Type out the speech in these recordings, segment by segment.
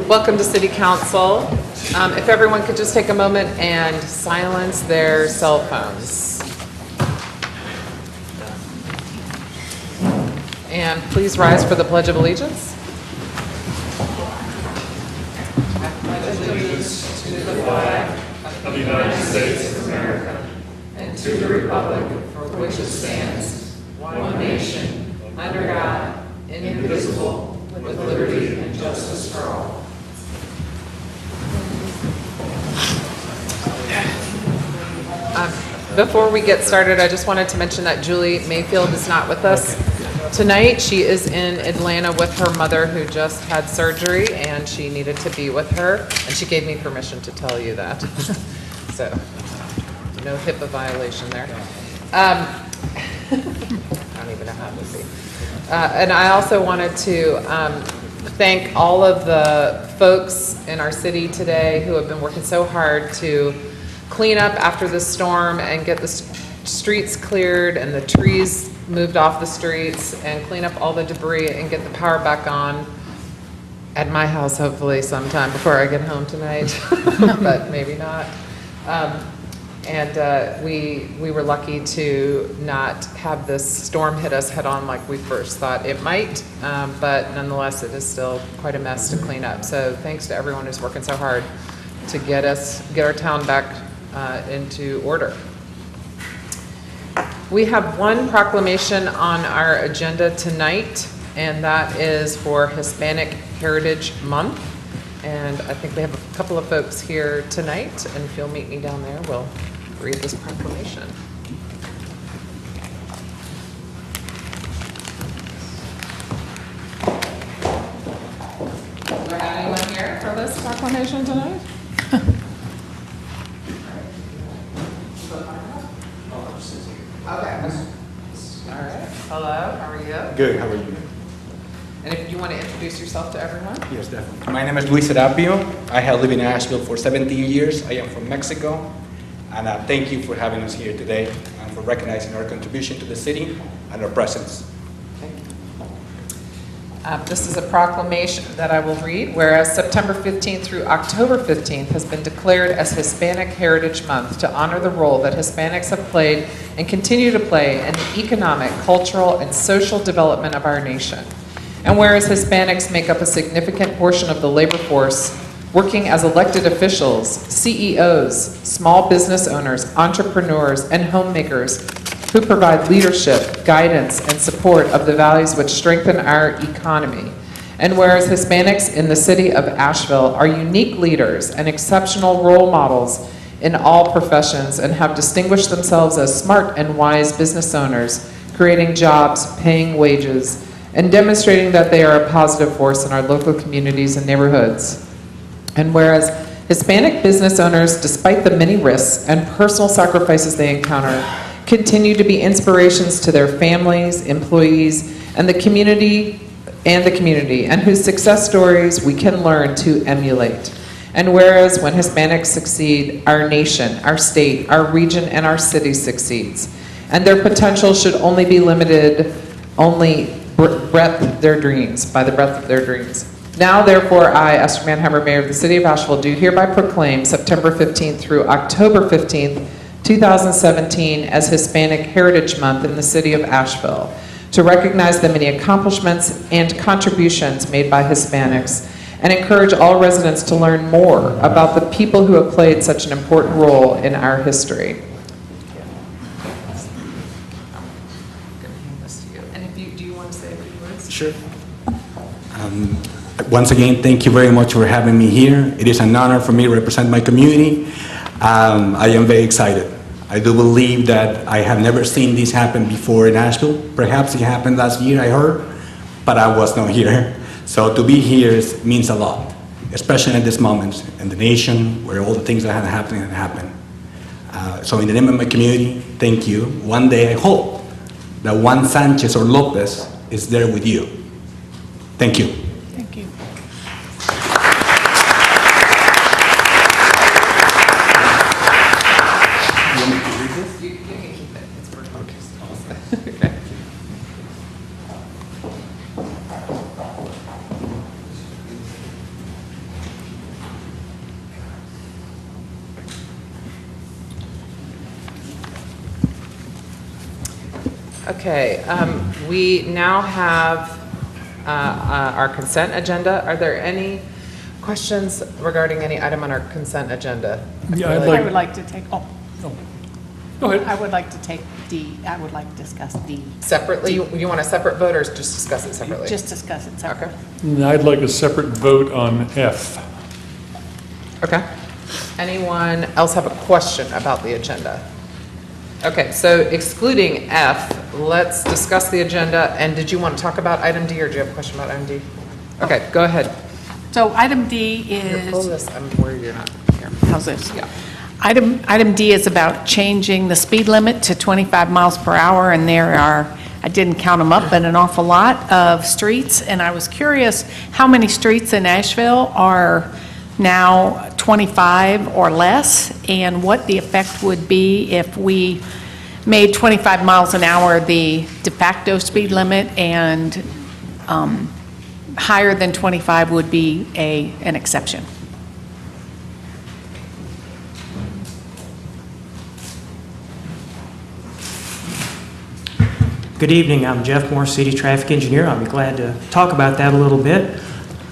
Welcome to City Council. If everyone could just take a moment and silence their cell phones. And please rise for the Pledge of Allegiance. I pledge allegiance to the flag of the United States of America and to the republic for which it stands, one nation, under God, indivisible, with liberty and justice for all. Before we get started, I just wanted to mention that Julie Mayfield is not with us tonight. She is in Atlanta with her mother who just had surgery, and she needed to be with her, and she gave me permission to tell you that. So, no HIPAA violation there. I don't even know how to see. And I also wanted to thank all of the folks in our city today who have been working so hard to clean up after the storm and get the streets cleared and the trees moved off the streets and clean up all the debris and get the power back on at my house hopefully sometime before I get home tonight, but maybe not. We were lucky to not have this storm hit us head on like we first thought it might, but nonetheless it is still quite a mess to clean up. So thanks to everyone who's working so hard to get our town back into order. We have one proclamation on our agenda tonight, and that is for Hispanic Heritage Month. And I think we have a couple of folks here tonight, and if you'll meet me down there, we'll read this proclamation. Do we have anyone here for this proclamation tonight? Okay. All right. Hello. How are you? Good. How are you? And if you want to introduce yourself to everyone? Yes, definitely. My name is Luis Serapio. I have lived in Asheville for 17 years. I am from Mexico. And thank you for having us here today and for recognizing our contribution to the city and our presence. Thank you. This is a proclamation that I will read. Whereas September 15th through October 15th has been declared as Hispanic Heritage Month to honor the role that Hispanics have played and continue to play in the economic, cultural, and social development of our nation. And whereas Hispanics make up a significant portion of the labor force, working as elected officials, CEOs, small business owners, entrepreneurs, and homemakers who provide leadership, guidance, and support of the values which strengthen our economy. And whereas Hispanics in the city of Asheville are unique leaders and exceptional role models in all professions and have distinguished themselves as smart and wise business owners, creating jobs, paying wages, and demonstrating that they are a positive force in our local communities and neighborhoods. And whereas Hispanic business owners, despite the many risks and personal sacrifices they encounter, continue to be inspirations to their families, employees, and the community, and whose success stories we can learn to emulate. And whereas when Hispanics succeed, our nation, our state, our region, and our city succeeds. And their potential should only be limited, by the breadth of their dreams. Now, therefore, I, Esther Manheimer, Mayor of the City of Asheville, do hereby proclaim September 15th through October 15th, 2017 as Hispanic Heritage Month in the City of Asheville, to recognize the many accomplishments and contributions made by Hispanics, and encourage all residents to learn more about the people who have played such an important role in our history. Sure. Once again, thank you very much for having me here. It is an honor for me to represent my community. I am very excited. I do believe that I have never seen this happen before in Asheville. Perhaps it happened last year, I heard, but I was not here. So to be here means a lot, especially at this moment in the nation where all the things that have happened. So in the name of my community, thank you. One day I hope that Juan Sanchez or Lopez is there with you. Thank you. Thank you. You want me to read this? You can keep it. It's working. Okay. Okay. Okay, we now have our consent agenda. Are there any questions regarding any item on our consent agenda? Yeah, I would like to take, Go ahead. I would like to take D, I would like to discuss D. Separately, you want a separate vote or just discuss it separately? Just discuss it separately. And I'd like a separate vote on F. Okay. Anyone else have a question about the agenda? Okay, so excluding F, let's discuss the agenda. And did you want to talk about item D, or do you have a question about item D? Okay, go ahead. So item D Here, pull is, this, I'm worried you're not here. how's this? Yeah. Item D is about changing the speed limit to 25 miles per hour, and there are, I didn't count them up, but an awful lot of streets, and I was curious how many streets in Asheville are now 25 or less, and what the effect would be if we made 25 miles an hour the de facto speed limit, and higher than 25 would be an exception. Good evening, I'm Jeff Moore, City Traffic Engineer. I'll be glad to talk about that a little bit.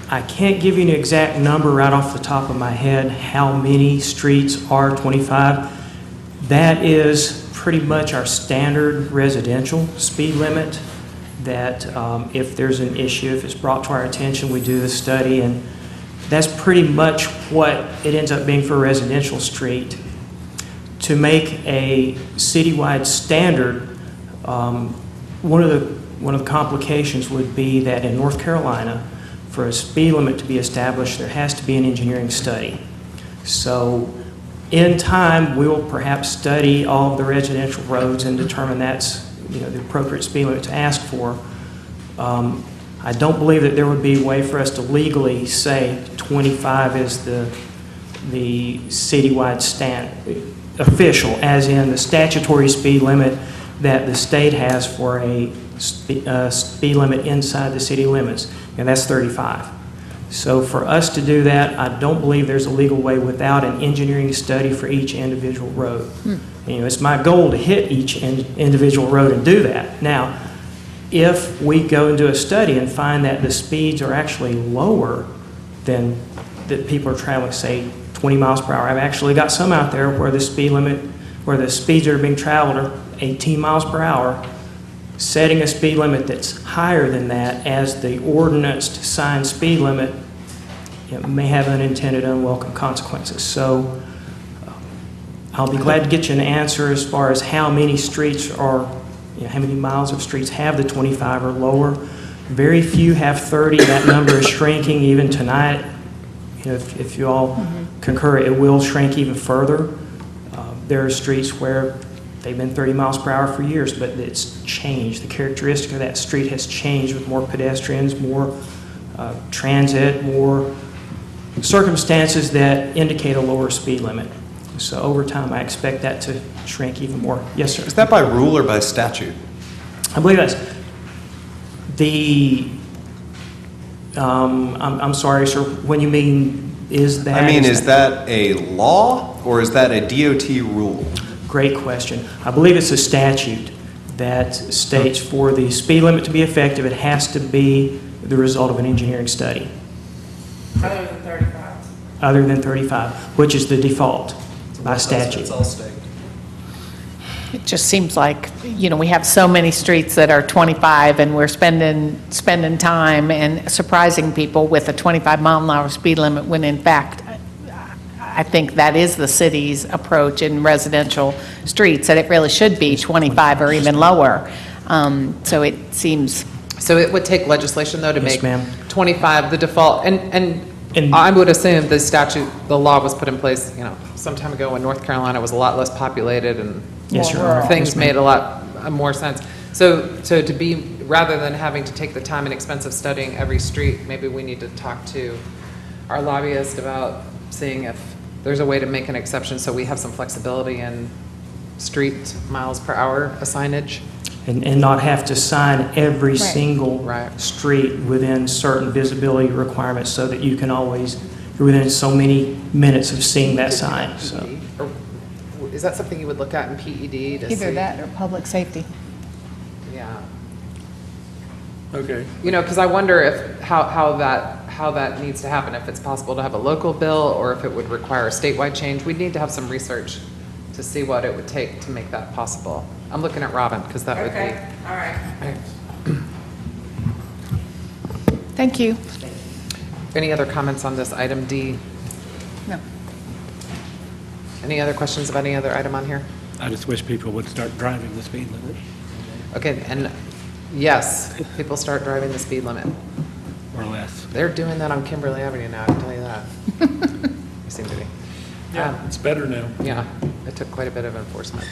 I can't give you an exact number right off the top of my head how many streets are 25. That is pretty much our standard residential speed limit, that if there's an issue, if it's brought to our attention, we do the study, and that's pretty much what it ends up being for a residential street. To make a citywide standard, one of the complications would be that in North Carolina, for a speed limit to be established, there has to be an engineering study. So in time, we will perhaps study all of the residential roads and determine that's the appropriate speed limit to ask for. I don't believe that there would be a way for us to legally say 25 is the citywide official, as in the statutory speed limit that the state has for a speed limit inside the city limits, and that's 35. So for us to do that, I don't believe there's a legal way without an engineering study for each individual road. It's my goal to hit each individual road and do that. Now, if we go and do a study and find that the speeds are actually lower than that people are traveling, say 20 miles per hour, I've actually got some out there where the speed limit, where the speeds that are being traveled are 18 miles per hour, setting a speed limit that's higher than that as the ordinance signed speed limit, it may have unintended, unwelcome consequences. So I'll be glad to get you an answer as far as how many streets are, how many miles of streets have the 25 or lower. Very few have 30. That number is shrinking even tonight. If you all concur, it will shrink even further. There are streets where they've been 30 miles per hour for years, but it's changed. The characteristic of that street has changed with more pedestrians, more transit, more circumstances that indicate a lower speed limit. So over time, I expect that to shrink even more. Yes, sir. Is that by rule or by statute? I believe that's I'm sorry, sir. When you mean, is that? Is that a law or is that a DOT rule? Great question. I believe it's a statute that states for the speed limit to be effective, it has to be the result of an engineering study. Other than 35. Other than 35, which is the default by statute. It's all state. It just seems like, we have so many streets that are 25, and we're spending time and surprising people with a 25-mile-an-hour speed limit, when in fact, I think that is the city's approach in residential streets, that it really should be 25 or even lower. So it seems... So it would take legislation, though, to Yes, make ma'am. 25 the default, and I would assume the law was put in place, some time ago when North Carolina was a lot less populated and Yes, Your Honor. things Yes, ma'am. made a lot more sense. So to be, rather than having to take the time and expense of studying every street, maybe we need to talk to our lobbyist about seeing if there's a way to make an exception so we have some flexibility in street miles per hour signage. And not have to sign every single Right. street within certain visibility requirements, so that you can always, you're within so many minutes of seeing that sign. So Or is that something you would look at in PED to see? Either that or public safety. Yeah. Okay. You know, because I wonder if, how that needs to happen, if it's possible to have a local bill or if it would require a statewide change. We'd need to have some research to see what it would take to make that possible. I'm looking at Robin, because that would be. all right. Thank you. Any other comments on this item D? No. Any other questions about any other item on here? I just wish people would start driving the speed limit, Okay, and yes, people start driving the speed limit. or less. They're doing that on Kimberly Avenue now, I can tell you that. They seem to be. Yeah, it's better now. Yeah, it took quite a bit of enforcement.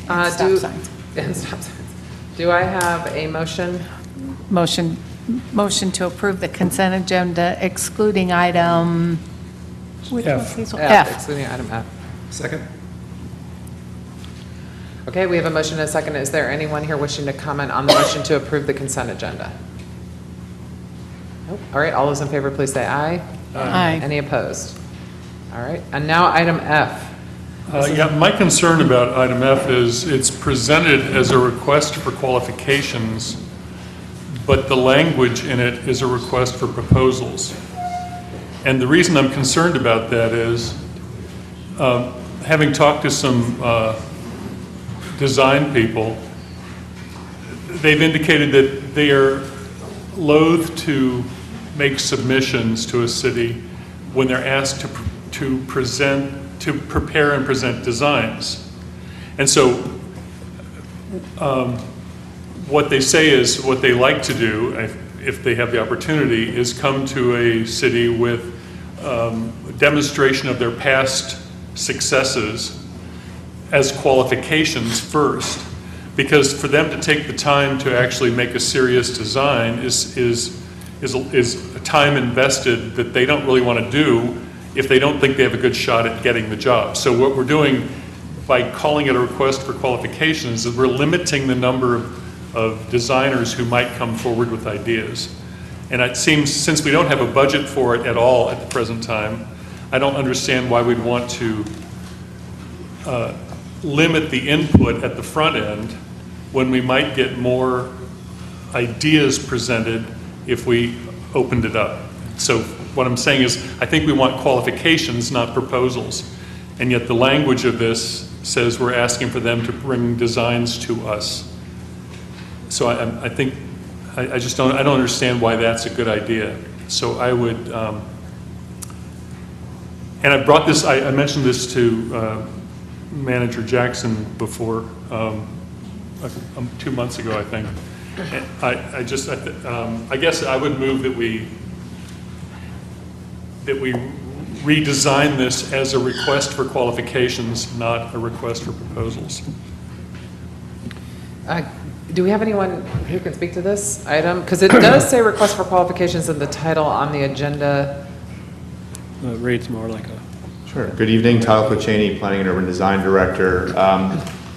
And stop signs. And stop signs. Do I have a motion? Motion to approve the consent agenda excluding item, which F. was Cecil? F, F. excluding item F. Second? Okay, we have a motion and a second. Is there anyone here wishing to comment on the motion to approve the consent agenda? Nope. All right, all those in favor, please say aye. Aye. Any opposed? All right, and now item F. Yeah, my concern about item F is it's presented as a request for qualifications, but the language in it is a request for proposals. And the reason I'm concerned about that is, having talked to some design people, they've indicated that they are loath to make submissions to a city when they're asked to prepare and present designs. And so what they say is what they like to do, if they have the opportunity, is come to a city with a demonstration of their past successes as qualifications first. Because for them to take the time to actually make a serious design is a time invested that they don't really want to do if they don't think they have a good shot at getting the job. So what we're doing by calling it a request for qualifications is we're limiting the number of designers who might come forward with ideas. And it seems, since we don't have a budget for it at all at the present time, I don't understand why we'd want to limit the input at the front end when we might get more ideas presented if we opened it up. So what I'm saying is, I think we want qualifications, not proposals. And yet the language of this says we're asking for them to bring designs to us. So I think, I just don't understand why that's a good idea. So I would, and I brought this, I mentioned this to Manager Jackson before, 2 months ago, I think. And I guess I would move that we redesign this as a request for qualifications, not a request for proposals. Do we have anyone who can speak to this item? Because it does say request for qualifications in the title on the agenda. It reads more like a... Sure. Good evening, Tyler Cochaney, Planning and Urban Design Director.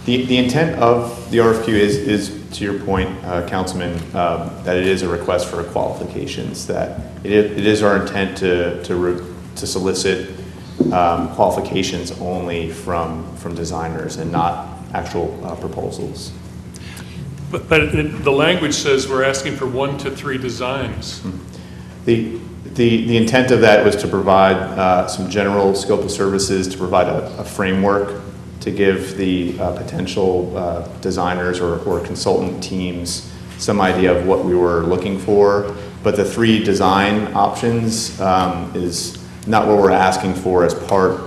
The intent of the RFQ is to your point, Councilman, that it is a request for qualifications, that it is our intent to solicit qualifications only from designers and not actual proposals. But the language says we're asking for 1 to 3 designs. The intent of that was to provide some general scope of services, to provide a framework to give the potential designers or consultant teams some idea of what we were looking for. But the 3 design options is not what we're asking for as part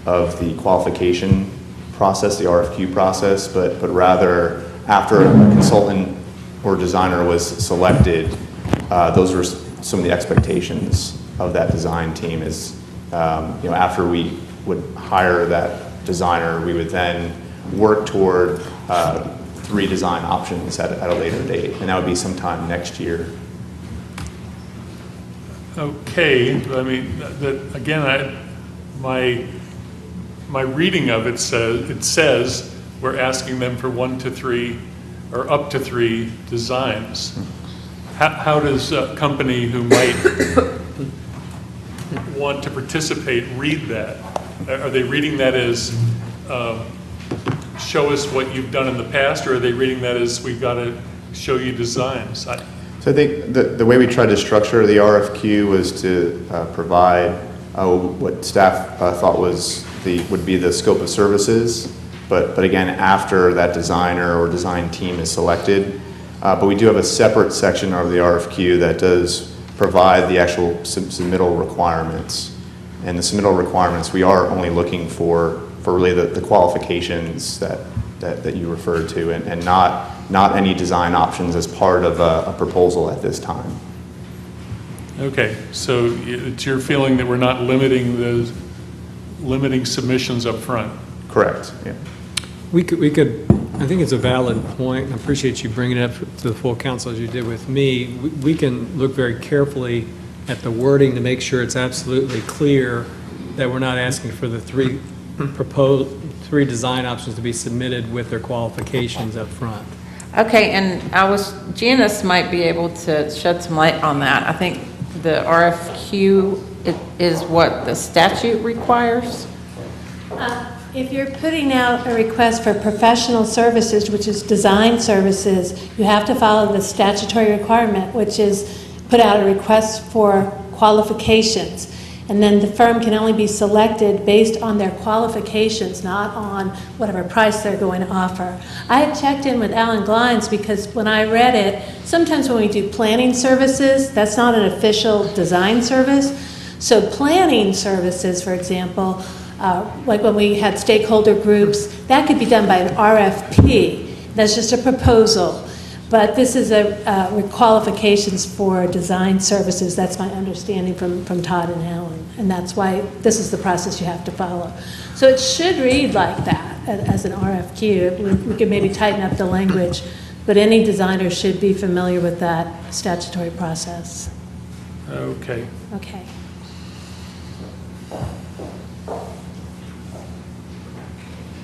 of the qualification process, the RFQ process, but rather after a consultant or designer was selected, those were some of the expectations of that design team is, after we would hire that designer, we would then work toward 3 design options at a later date, and that would be sometime next year. Okay, I mean, again, my reading of it says we're asking them for 1 to 3 or up to 3 designs. How does a company who might want to participate read that? Are they reading that as show us what you've done in the past, or are they reading that as we've got to show you designs? So I think the way we tried to structure the RFQ was to provide what staff thought would be the scope of services, but again, after that designer or design team is selected. But we do have a separate section of the RFQ that does provide the actual submittal requirements. And the submittal requirements, we are only looking for really the qualifications that you referred to, and not any design options as part of a proposal at this time. Okay, so it's your feeling that we're not limiting submissions up front? Correct, yeah. We could, I think it's a valid point. I appreciate you bringing it up to the full council as you did with me. We can look very carefully at the wording to make sure it's absolutely clear that we're not asking for the three design options to be submitted with their qualifications up front. Okay, and Janice might be able to shed some light on that. I think the RFQ is what the statute requires. If you're putting out a request for professional services, which is design services, you have to follow the statutory requirement, which is put out a request for qualifications. And then the firm can only be selected based on their qualifications, not on whatever price they're going to offer. I had checked in with Alan Glines because when I read it, sometimes when we do planning services, that's not an official design service. So planning services, for example, like when we had stakeholder groups, that could be done by an RFP. That's just a proposal. But this is qualifications for design services. That's my understanding from Todd and Alan. And that's why this is the process you have to follow. So it should read like that as an RFQ. We could maybe tighten up the language, but any designer should be familiar with that statutory process. Okay. Okay.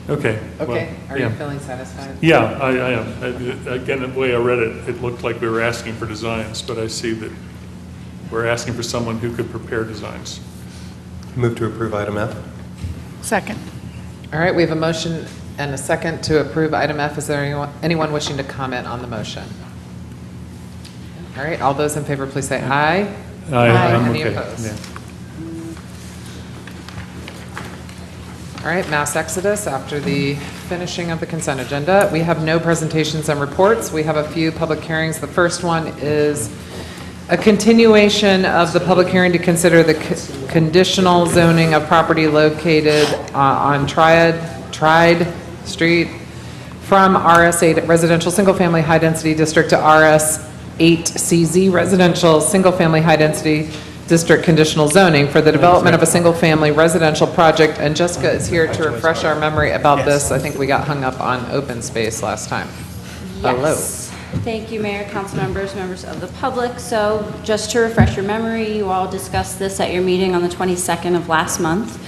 Okay. Okay, well, are yeah. you feeling satisfied? Yeah, I am. Again, the way I read it, it looked like we were asking for designs, but I see that we're asking for someone who could prepare designs. Move to approve item F. Second. All right, we have a motion and a second to approve item F. Is there anyone wishing to comment on the motion? All right, all those in favor, please say aye. I'm Any okay. opposed? Yeah. All right, mass exodus after the finishing of the consent agenda. We have no presentations and reports. We have a few public hearings. The first one is a continuation of the public hearing to consider the conditional zoning of property located on Triad Street from RS8 Residential Single Family High Density District to RS8CZ Residential Single Family High Density District Conditional Zoning for the development of a single-family residential project. And Jessica is here to refresh our memory about this. I think we got hung up on open space last time. Hello. Yes. Thank you, Mayor, council members, members of the public. So just to refresh your memory, you all discussed this at your meeting on the 22nd of last month.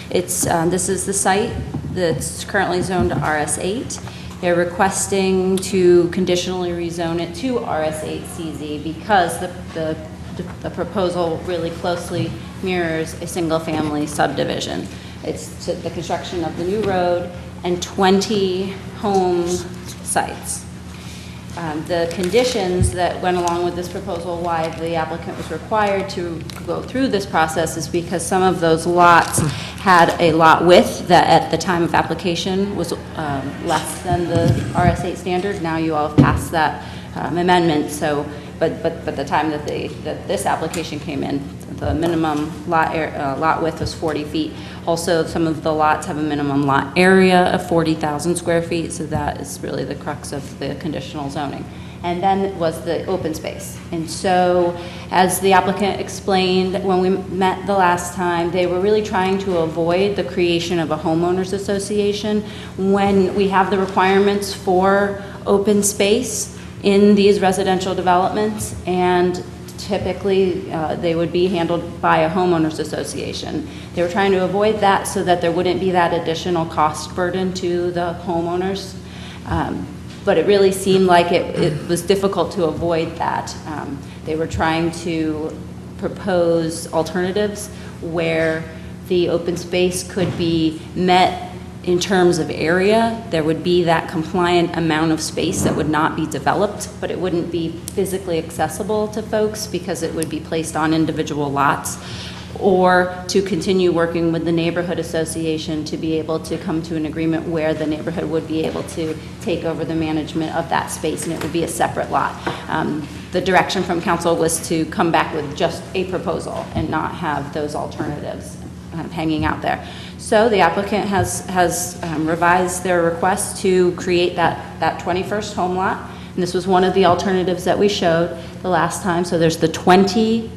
This is the site that's currently zoned to RS8. They're requesting to conditionally rezone it to RS8CZ because the proposal really closely mirrors a single-family subdivision. It's the construction of the new road and 20 home sites. The conditions that went along with this proposal, why the applicant was required to go through this process, is because some of those lots had a lot width that at the time of application was less than the RS8 standard. Now you all have passed that amendment, so but the time that this application came in, the minimum lot width was 40 feet. Also, some of the lots have a minimum lot area of 40,000 square feet, so that is really the crux of the conditional zoning. And then was the open space. And so, as the applicant explained when we met the last time, they were really trying to avoid the creation of a homeowners association when we have the requirements for open space in these residential developments, and typically they would be handled by a homeowners association. They were trying to avoid that so that there wouldn't be that additional cost burden to the homeowners. But it really seemed like it was difficult to avoid that. They were trying to propose alternatives where the open space could be met in terms of area, there would be that compliant amount of space that would not be developed, but it wouldn't be physically accessible to folks because it would be placed on individual lots, or to continue working with the neighborhood association to be able to come to an agreement where the neighborhood would be able to take over the management of that space, and it would be a separate lot. The direction from council was to come back with just a proposal and not have those alternatives hanging out there. So the applicant has revised their request to create that 21st home lot, and this was one of the alternatives that we showed the last time. So there's the 20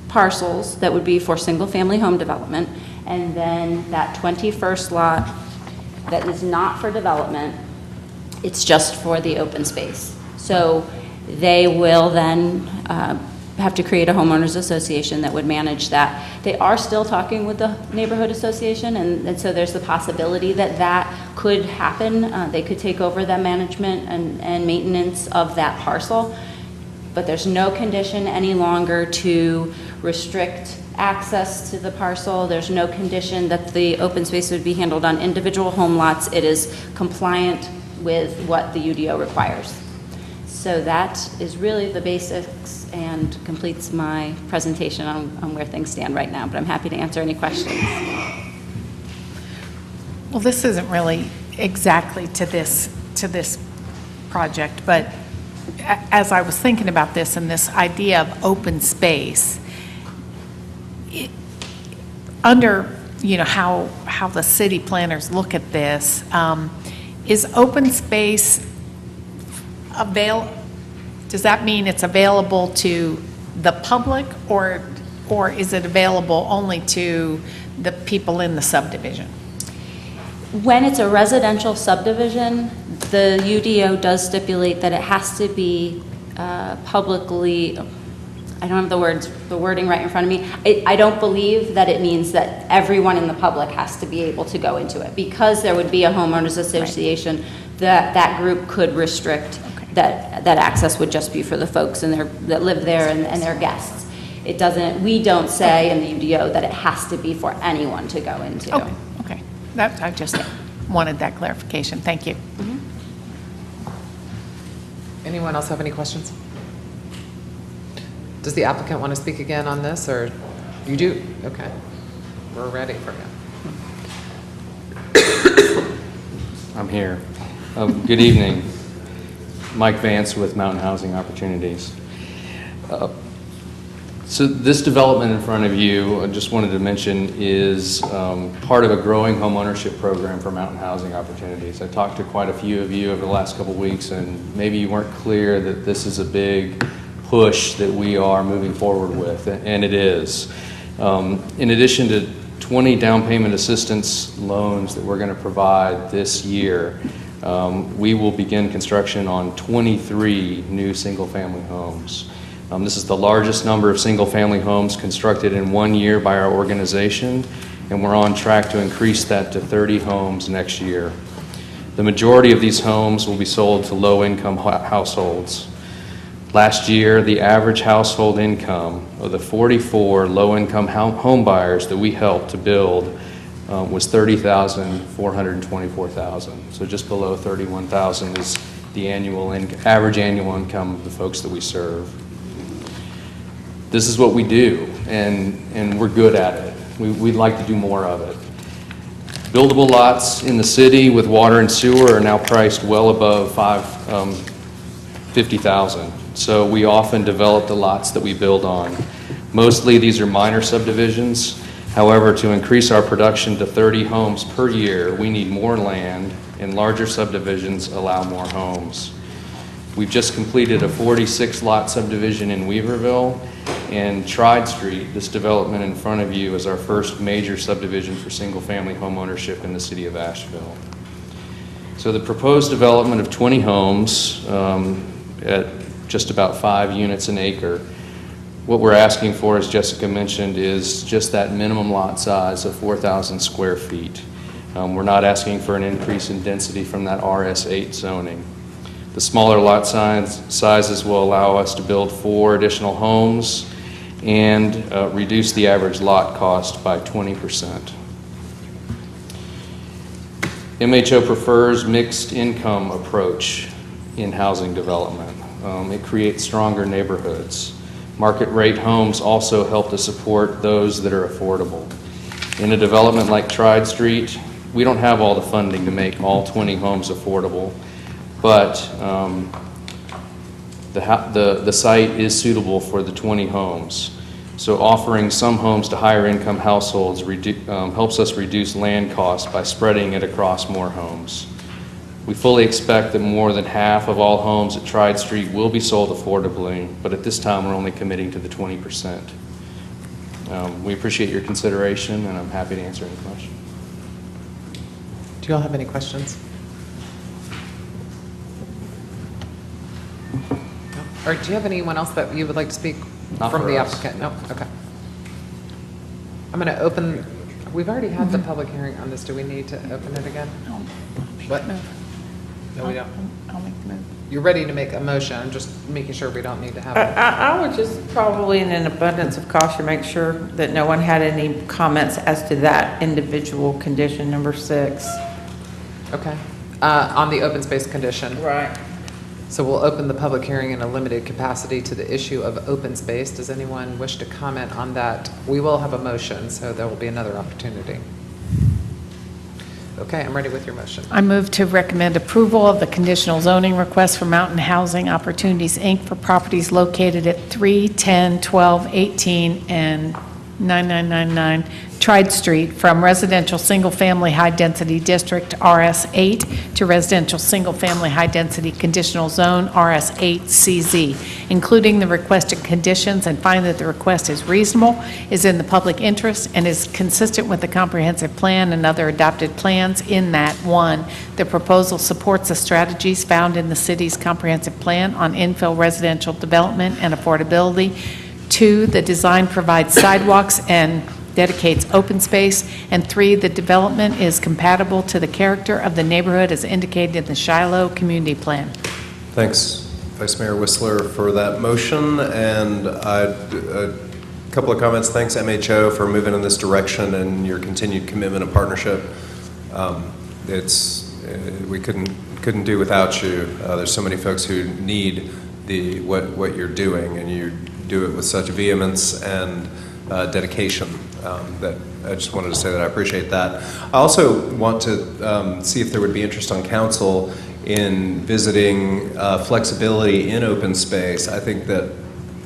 parcels that would be for single-family home development, and then that 21st lot that is not for development, it's just for the open space. So they will then have to create a homeowners association that would manage that. They are still talking with the neighborhood association, and so there's the possibility that that could happen. They could take over the management and maintenance of that parcel, but there's no condition any longer to restrict access to the parcel. There's no condition that the open space would be handled on individual home lots. It is compliant with what the UDO requires. So that is really the basics and completes my presentation on where things stand right now, but I'm happy to answer any questions. Well, this isn't really exactly to this project, but as I was thinking about this and this idea of open space, under, you know, how the city planners look at this, is open space does that mean it's available to the public, or is it available only to the people in the subdivision? When it's a residential subdivision, the UDO does stipulate that it has to be publicly, I don't have the wording right in front of me. I don't believe that it means that everyone in the public has to be able to go into it. Because there would be a homeowners association, right, that group could restrict, okay, that access would just be for the folks that live there and their guests. It doesn't, we don't say in the UDO that it has to be for anyone to go into. Okay. I just wanted that clarification. Thank you. Mm-hmm. Anyone else have any questions? Does the applicant want to speak again on this, or you do? Okay, we're ready for you. I'm here. Good evening. Mike Vance with Mountain Housing Opportunities. So this development in front of you, I just wanted to mention, is part of a growing homeownership program for Mountain Housing Opportunities. I talked to quite a few of you over the last couple of weeks, and maybe you weren't clear that this is a big push that we are moving forward with, and it is. In addition to 20 down payment assistance loans that we're going to provide this year, we will begin construction on 23 new single-family homes. This is the largest number of single-family homes constructed in 1 year by our organization, and we're on track to increase that to 30 homes next year. The majority of these homes will be sold to low-income households. Last year, the average household income of the 44 low-income home buyers that we helped to build was $30,424,000. So just below $31,000 is the average annual income of the folks that we serve. This is what we do, and we're good at it. We'd like to do more of it. Buildable lots in the city with water and sewer are now priced well above $50,000. So we often develop the lots that we build on. Mostly these are minor subdivisions. However, to increase our production to 30 homes per year, we need more land, and larger subdivisions allow more homes. We've just completed a 46-lot subdivision in Weaverville, and Tride Street, this development in front of you, is our first major subdivision for single-family home ownership in the city of Asheville. So the proposed development of 20 homes at just about 5 units an acre. What we're asking for, as Jessica mentioned, is just that minimum lot size of 4,000 square feet. We're not asking for an increase in density from that RS8 zoning. The smaller lot sizes will allow us to build 4 additional homes and reduce the average lot cost by 20%. MHO prefers mixed income approach in housing development. It creates stronger neighborhoods. Market rate homes also help to support those that are affordable. In a development like Tride Street, we don't have all the funding to make all 20 homes affordable, but the site is suitable for the 20 homes. So offering some homes to higher income households helps us reduce land costs by spreading it across more homes. We fully expect that more than half of all homes at Tride Street will be sold affordably, but at this time we're only committing to the 20%. We appreciate your consideration, and I'm happy to answer any questions. Do you all have any questions? No? Or do you have anyone else that you would like to speak Not from for the us. applicant? No? Okay. I'm going to open, we've already had the public hearing on this. Do we need to open it again? What? No, we don't. I'll make the move. You're ready to make a motion. I'm just making sure we don't need to have it. I would just probably, in an abundance of caution, make sure that no one had any comments as to that individual condition, number 6. Okay. On the open space condition. Right. So we'll open the public hearing in a limited capacity to the issue of open space. Does anyone wish to comment on that? We will have a motion, so there will be another opportunity. Okay, I'm ready with your motion. I move to recommend approval of the conditional zoning request for Mountain Housing Opportunities, Inc. for properties located at 3, 10, 12, 18, and 9999 Tride Street from residential single-family high-density district RS8 to residential single-family high-density conditional zone RS8CZ, including the requested conditions, and find that the request is reasonable, is in the public interest, and is consistent with the comprehensive plan and other adopted plans in that, 1, the proposal supports the strategies found in the city's comprehensive plan on infill residential development and affordability. 2, the design provides sidewalks and dedicates open space. And 3, the development is compatible to the character of the neighborhood as indicated in the Shiloh Community Plan. Thanks, Vice Mayor Whistler, for that motion. And a couple of comments. Thanks, MHO, for moving in this direction and your continued commitment and partnership. We couldn't do without you. There's so many folks who need what you're doing, and you do it with such vehemence and dedication that I just wanted to say that I appreciate that. I also want to see if there would be interest on council in visiting flexibility in open space. I think that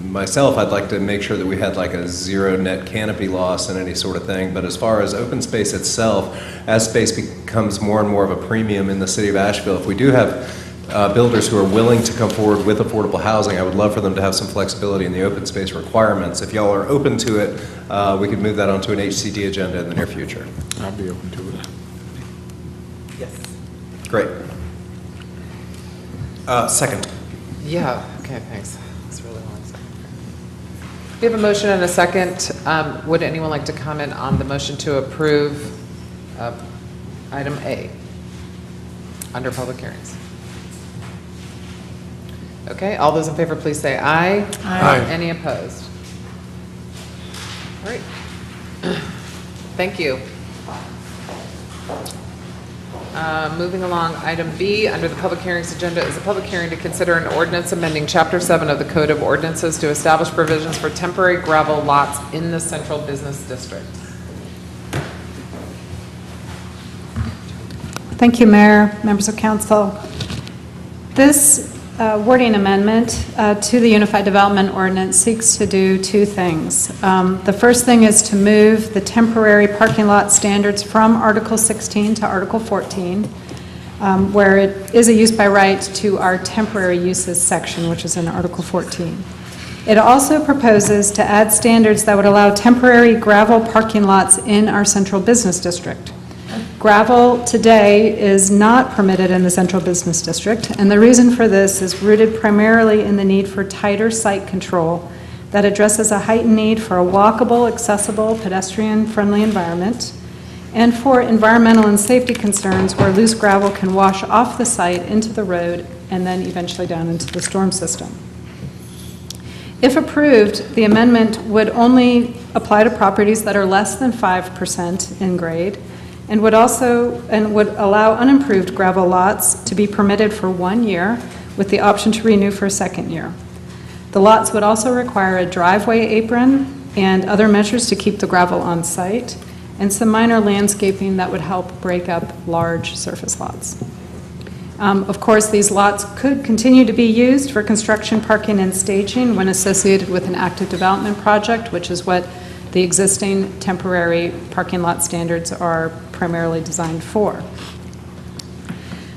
myself, I'd like to make sure that we had like a zero net canopy loss and any sort of thing. But as far as open space itself, as space becomes more and more of a premium in the city of Asheville, if we do have builders who are willing to come forward with affordable housing, I would love for them to have some flexibility in the open space requirements. If y'all are open to it, we could move that onto an HCD agenda in the near future. I'd be open to it. Yes. Great. Second. Yeah, okay, thanks. That's really long. We have a motion and a second. Would anyone like to comment on the motion to approve item A under public hearings? Okay, all those in favor, please say aye. Aye. Any opposed? All right. Thank you. Moving along, item B under the public hearings agenda is a public hearing to consider an ordinance amending Chapter 7 of the Code of Ordinances to establish provisions for temporary gravel lots in the Central Business District. Thank you, Mayor, members of council. This wording amendment to the Unified Development Ordinance seeks to do two things. The first thing is to move the temporary parking lot standards from Article 16 to Article 14, where it is a use by right, to our temporary uses section, which is in Article 14. It also proposes to add standards that would allow temporary gravel parking lots in our Central Business District. Gravel today is not permitted in the Central Business District, and the reason for this is rooted primarily in the need for tighter site control that addresses a heightened need for a walkable, accessible, pedestrian-friendly environment, and for environmental and safety concerns where loose gravel can wash off the site into the road and then eventually down into the storm system. If approved, the amendment would only apply to properties that are less than 5% in grade and would allow unimproved gravel lots to be permitted for 1 year with the option to renew for a second year. The lots would also require a driveway apron and other measures to keep the gravel on site, and some minor landscaping that would help break up large surface lots. Of course, these lots could continue to be used for construction, parking, and staging when associated with an active development project, which is what the existing temporary parking lot standards are primarily designed for.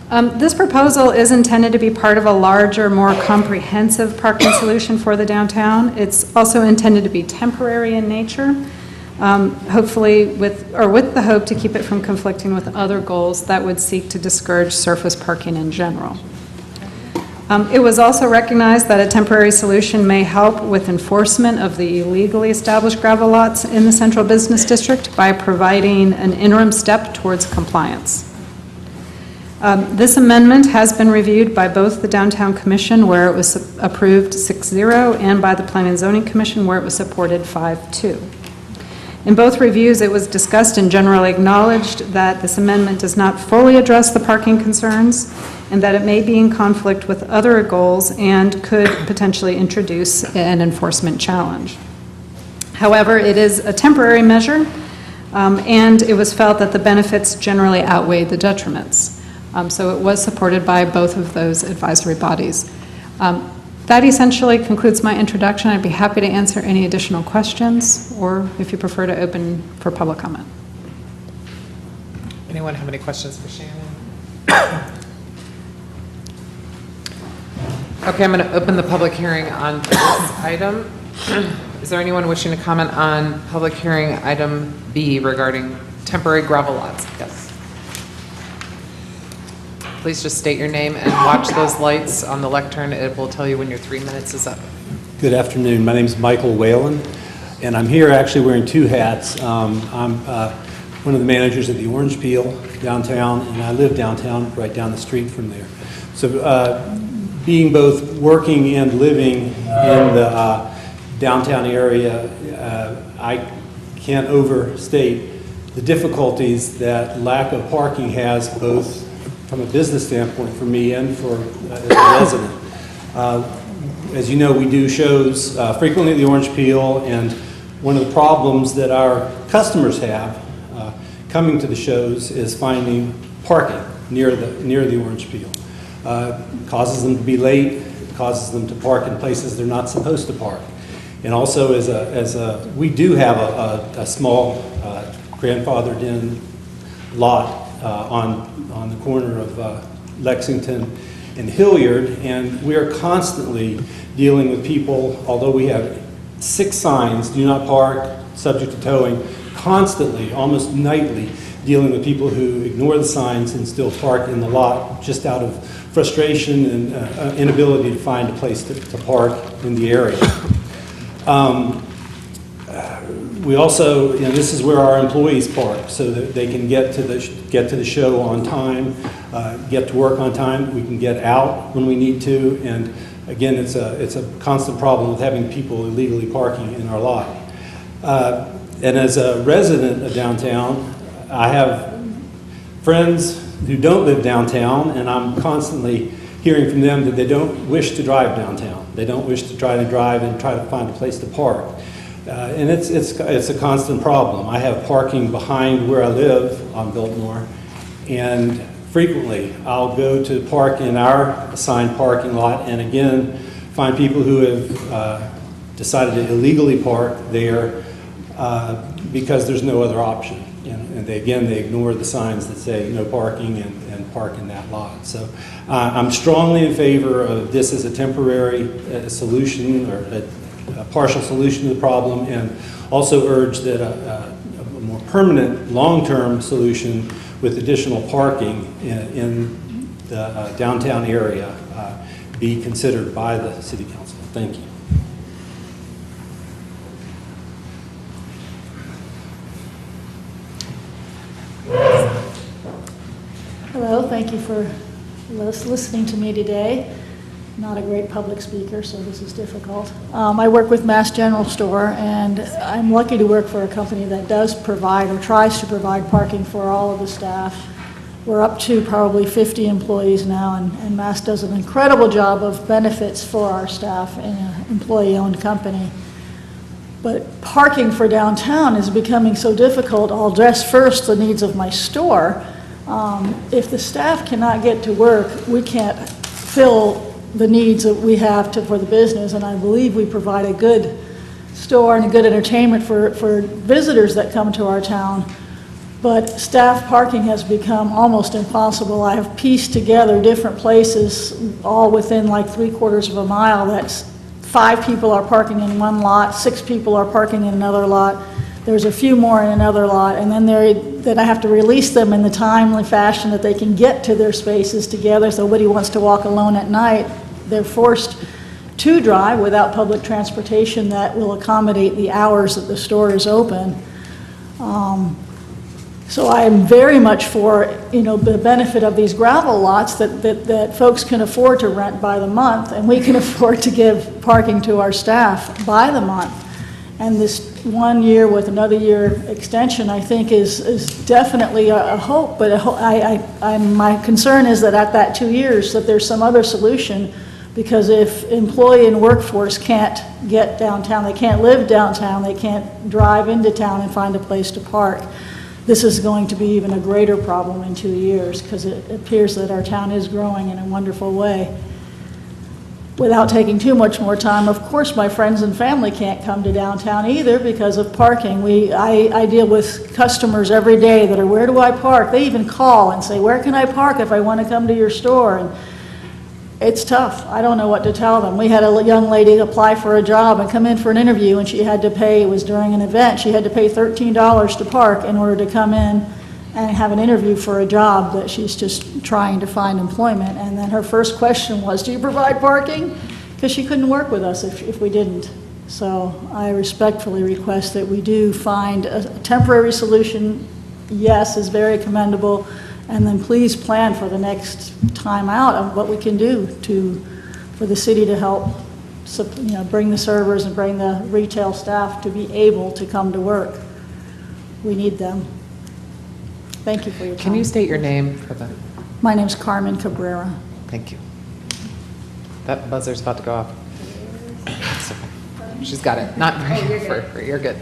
This proposal is intended to be part of a larger, more comprehensive parking solution for the downtown. It's also intended to be temporary in nature, hopefully with the hope to keep it from conflicting with other goals that would seek to discourage surface parking in general. It was also recognized that a temporary solution may help with enforcement of the illegally established gravel lots in the Central Business District by providing an interim step towards compliance. This amendment has been reviewed by both the Downtown Commission, where it was approved 6-0, and by the Planning and Zoning Commission, where it was supported 5-2. In both reviews, it was discussed and generally acknowledged that this amendment does not fully address the parking concerns and that it may be in conflict with other goals and could potentially introduce an enforcement challenge. However, it is a temporary measure, and it was felt that the benefits generally outweighed the detriments. So it was supported by both of those advisory bodies. That essentially concludes my introduction. I'd be happy to answer any additional questions, or if you prefer to open for public comment. Anyone have any questions for Shannon? Okay, I'm going to open the public hearing on this item. Is there anyone wishing to comment on public hearing item B regarding temporary gravel lots? Yes. Please just state your name and watch those lights on the lectern. It will tell you when your 3 minutes is up. Good afternoon. My name is Michael Whalen, and I'm here actually wearing two hats. I'm one of the managers at the Orange Peel downtown, and I live downtown, right down the street from there. So being both working and living in the downtown area, I can't overstate the difficulties that lack of parking has, both from a business standpoint for me and for as a resident. As you know, we do shows frequently at the Orange Peel, and one of the problems that our customers have coming to the shows is finding parking near the Orange Peel. Causes them to be late, causes them to park in places they're not supposed to park. And also, we do have a small grandfathered in lot on the corner of Lexington and Hilliard, and we are constantly dealing with people, although we have 6 signs, do not park, subject to towing, constantly, almost nightly, dealing with people who ignore the signs and still park in the lot just out of frustration and inability to find a place to park in the area. We also, this is where our employees park, so that they can get to the show on time, get to work on time. We can get out when we need to, and again, it's a constant problem with having people illegally parking in our lot. And as a resident of downtown, I have friends who don't live downtown, and I'm constantly hearing from them that they don't wish to drive downtown. They don't wish to try and try to find a place to park. And it's a constant problem. I have parking behind where I live on Biltmore, and frequently I'll go to park in our assigned parking lot and again find people who have decided to illegally park there because there's no other option. And they ignore the signs that say no parking and park in that lot. So I'm strongly in favor of this as a temporary solution, or a partial solution to the problem, and also urge that a more permanent, long-term solution with additional parking in the downtown area be considered by the City Council. Thank you. Hello, thank you for listening to me today. not a great public speaker, so this is difficult. I work with Mass General Store, and I'm lucky to work for a company that does provide or tries to provide parking for all of the staff. We're up to probably 50 employees now, and Mass does an incredible job of benefits for our staff in an employee-owned company. But parking for downtown is becoming so difficult. I'll address first the needs of my store. If the staff cannot get to work, we can't fill the needs that we have for the business, and I believe we provide a good store and a good entertainment for visitors that come to our town. But staff parking has become almost impossible. I have pieced together different places, all within like 3/4 of a mile, that's 5 people are parking in one lot, 6 people are parking in another lot, there's a few more in another lot, and then I have to release them in the timely fashion that they can get to their spaces together, so nobody wants to walk alone at night. They're forced to drive without public transportation that will accommodate the hours that the store is open. So I am very much for, the benefit of these gravel lots that folks can afford to rent by the month, and we can afford to give parking to our staff by the month. And this 1 year with another year extension, I think, is definitely a hope. But my concern is that at that 2 years, that there's some other solution, because if employee and workforce can't get downtown, they can't live downtown, they can't drive into town and find a place to park, this is going to be even a greater problem in 2 years, because it appears that our town is growing in a wonderful way. Without taking too much more time, of course, my friends and family can't come to downtown either because of parking. I deal with customers every day that are, where do I park? They even call and say, where can I park if I want to come to your store? And it's tough. I don't know what to tell them. We had a young lady apply for a job and come in for an interview, and she had to pay, it was during an event, she had to pay $13 to park in order to come in and have an interview for a job that she's just trying to find employment. And then her first question was, do you provide parking? Because she couldn't work with us if we didn't. So I respectfully request that we do find a temporary solution. Yes, is very commendable. And then please plan for the next time out of what we can do for the city to help, bring the servers and bring the retail staff to be able to come to work. We need them. Thank you for your time. Can you state your name for the? My name's Carmen Cabrera. Thank you. That buzzer's about to go off. It's okay. She's got it. Not very. You're good.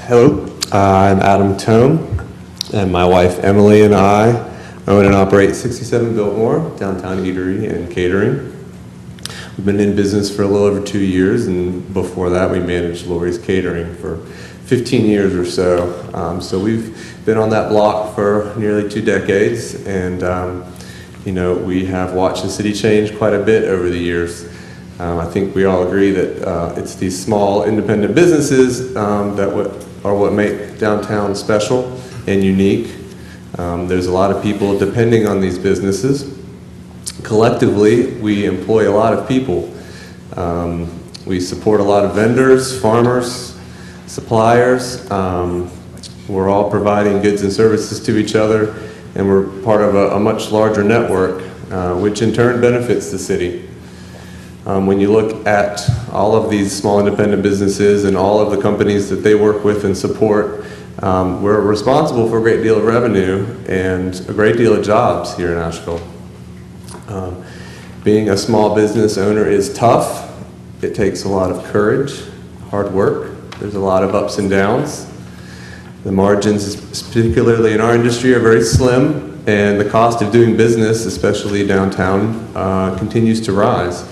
Hello, I'm Adam Tome, and my wife Emily and I own and operate 67 Biltmore, downtown eatery and catering. We've been in business for a little over 2 years, and before that we managed Lori's Catering for 15 years or so. So we've been on that block for nearly 2 decades, and we have watched the city change quite a bit over the years. I think we all agree that it's these small independent businesses that are what make downtown special and unique. There's a lot of people depending on these businesses. Collectively, we employ a lot of people. We support a lot of vendors, farmers, suppliers. We're all providing goods and services to each other, and we're part of a much larger network, which in turn benefits the city. When you look at all of these small independent businesses and all of the companies that they work with and support, we're responsible for a great deal of revenue and a great deal of jobs here in Asheville. Being a small business owner is tough. It takes a lot of courage, hard work. There's a lot of ups and downs. The margins, particularly in our industry, are very slim, and the cost of doing business, especially downtown, continues to rise.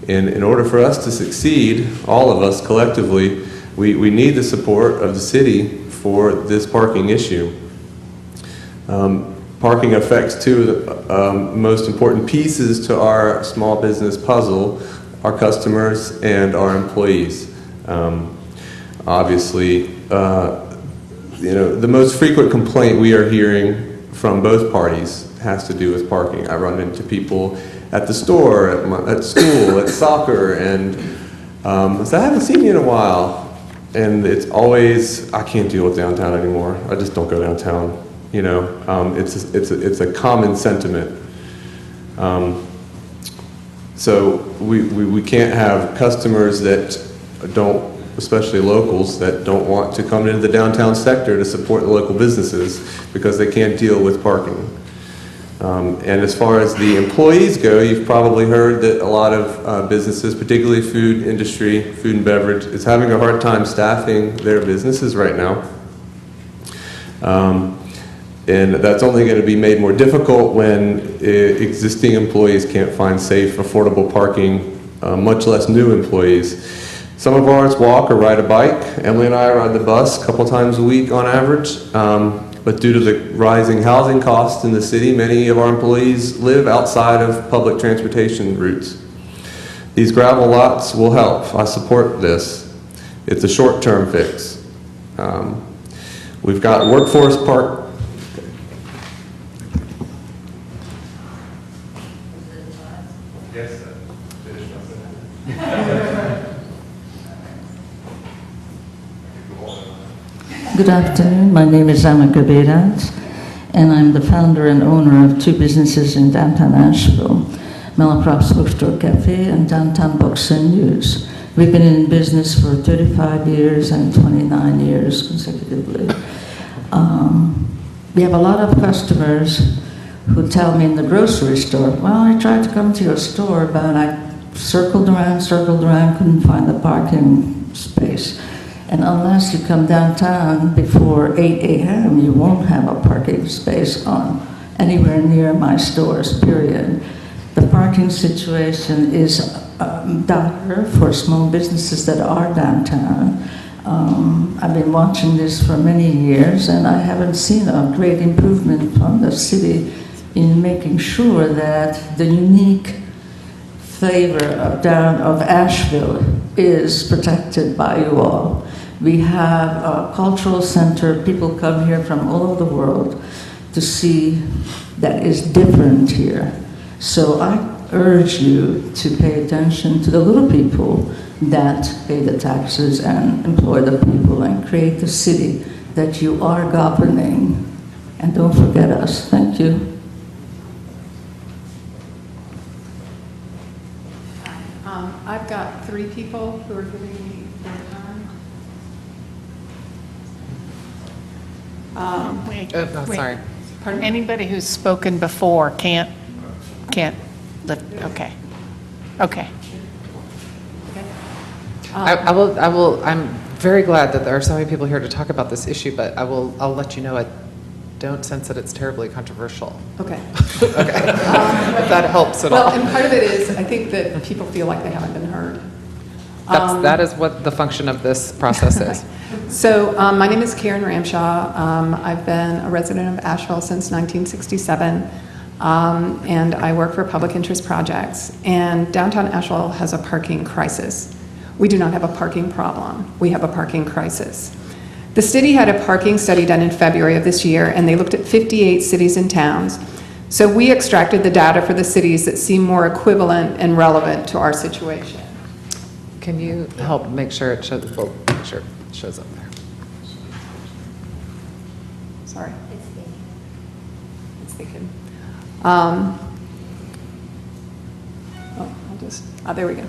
And in order for us to succeed, all of us collectively, we need the support of the city for this parking issue. Parking affects two of the most important pieces to our small business puzzle, our customers and our employees. Obviously, the most frequent complaint we are hearing from both parties has to do with parking. I run into people at the store, at school, at soccer, and I haven't seen you in a while. And it's always, I can't deal with downtown anymore. I just don't go downtown. You know, it's a common sentiment. So we can't have customers that don't, especially locals, that don't want to come into the downtown sector to support the local businesses because they can't deal with parking. And as far as the employees go, you've probably heard that a lot of businesses, particularly food industry, food and beverage, is having a hard time staffing their businesses right now. And that's only going to be made more difficult when existing employees can't find safe, affordable parking, much less new employees. Some of ours walk or ride a bike. Emily and I ride the bus a couple times a week on average. But due to the rising housing costs in the city, many of our employees live outside of public transportation routes. These gravel lots will help. I support this. It's a short-term fix. We've got workforce park. Yes, Good afternoon. My name is Anna Gaberas, and I'm the founder and owner of two businesses in downtown Asheville, Malaprops Bookstore Cafe and Downtown Books and News. We've been in business for 35 years and 29 years consecutively. We have a lot of customers who tell me in the grocery store, well, I tried to come to your store, but I circled around, couldn't find the parking space. And unless you come downtown before 8 a.m., you won't have a parking space on anywhere near my stores, period. The parking situation is dire for small businesses that are downtown. I've been watching this for many years, and I haven't seen a great improvement from the city in making sure that the unique flavor of Asheville is protected by you all. We have a cultural center. People come here from all over the world to see that is different here. So I urge you to pay attention to the little people that pay the taxes and employ the people and create the city that you are governing. And don't forget us. Thank you. I've got 3 people who are giving me their time. Wait, sorry. Pardon? Anybody who's spoken before can't lift, okay. I'm very glad that there are so many people here to talk about this issue, but I'll let you know I don't sense that it's terribly controversial. Okay. Okay. If that helps at all. Well, and part of it is, I think that people feel like they haven't been heard. That is what the function of this process is. So my name is Karen Ramshaw. I've been a resident of Asheville since 1967, and I work for public interest projects. And downtown Asheville has a parking crisis. We do not have a parking problem. We have a parking crisis. The city had a parking study done in February of this year, and they looked at 58 cities and towns. So we extracted the data for the cities that seem more equivalent and relevant to our situation. Can you help make sure it shows, well, make sure it shows up there? Sorry. It's thinking. There we go.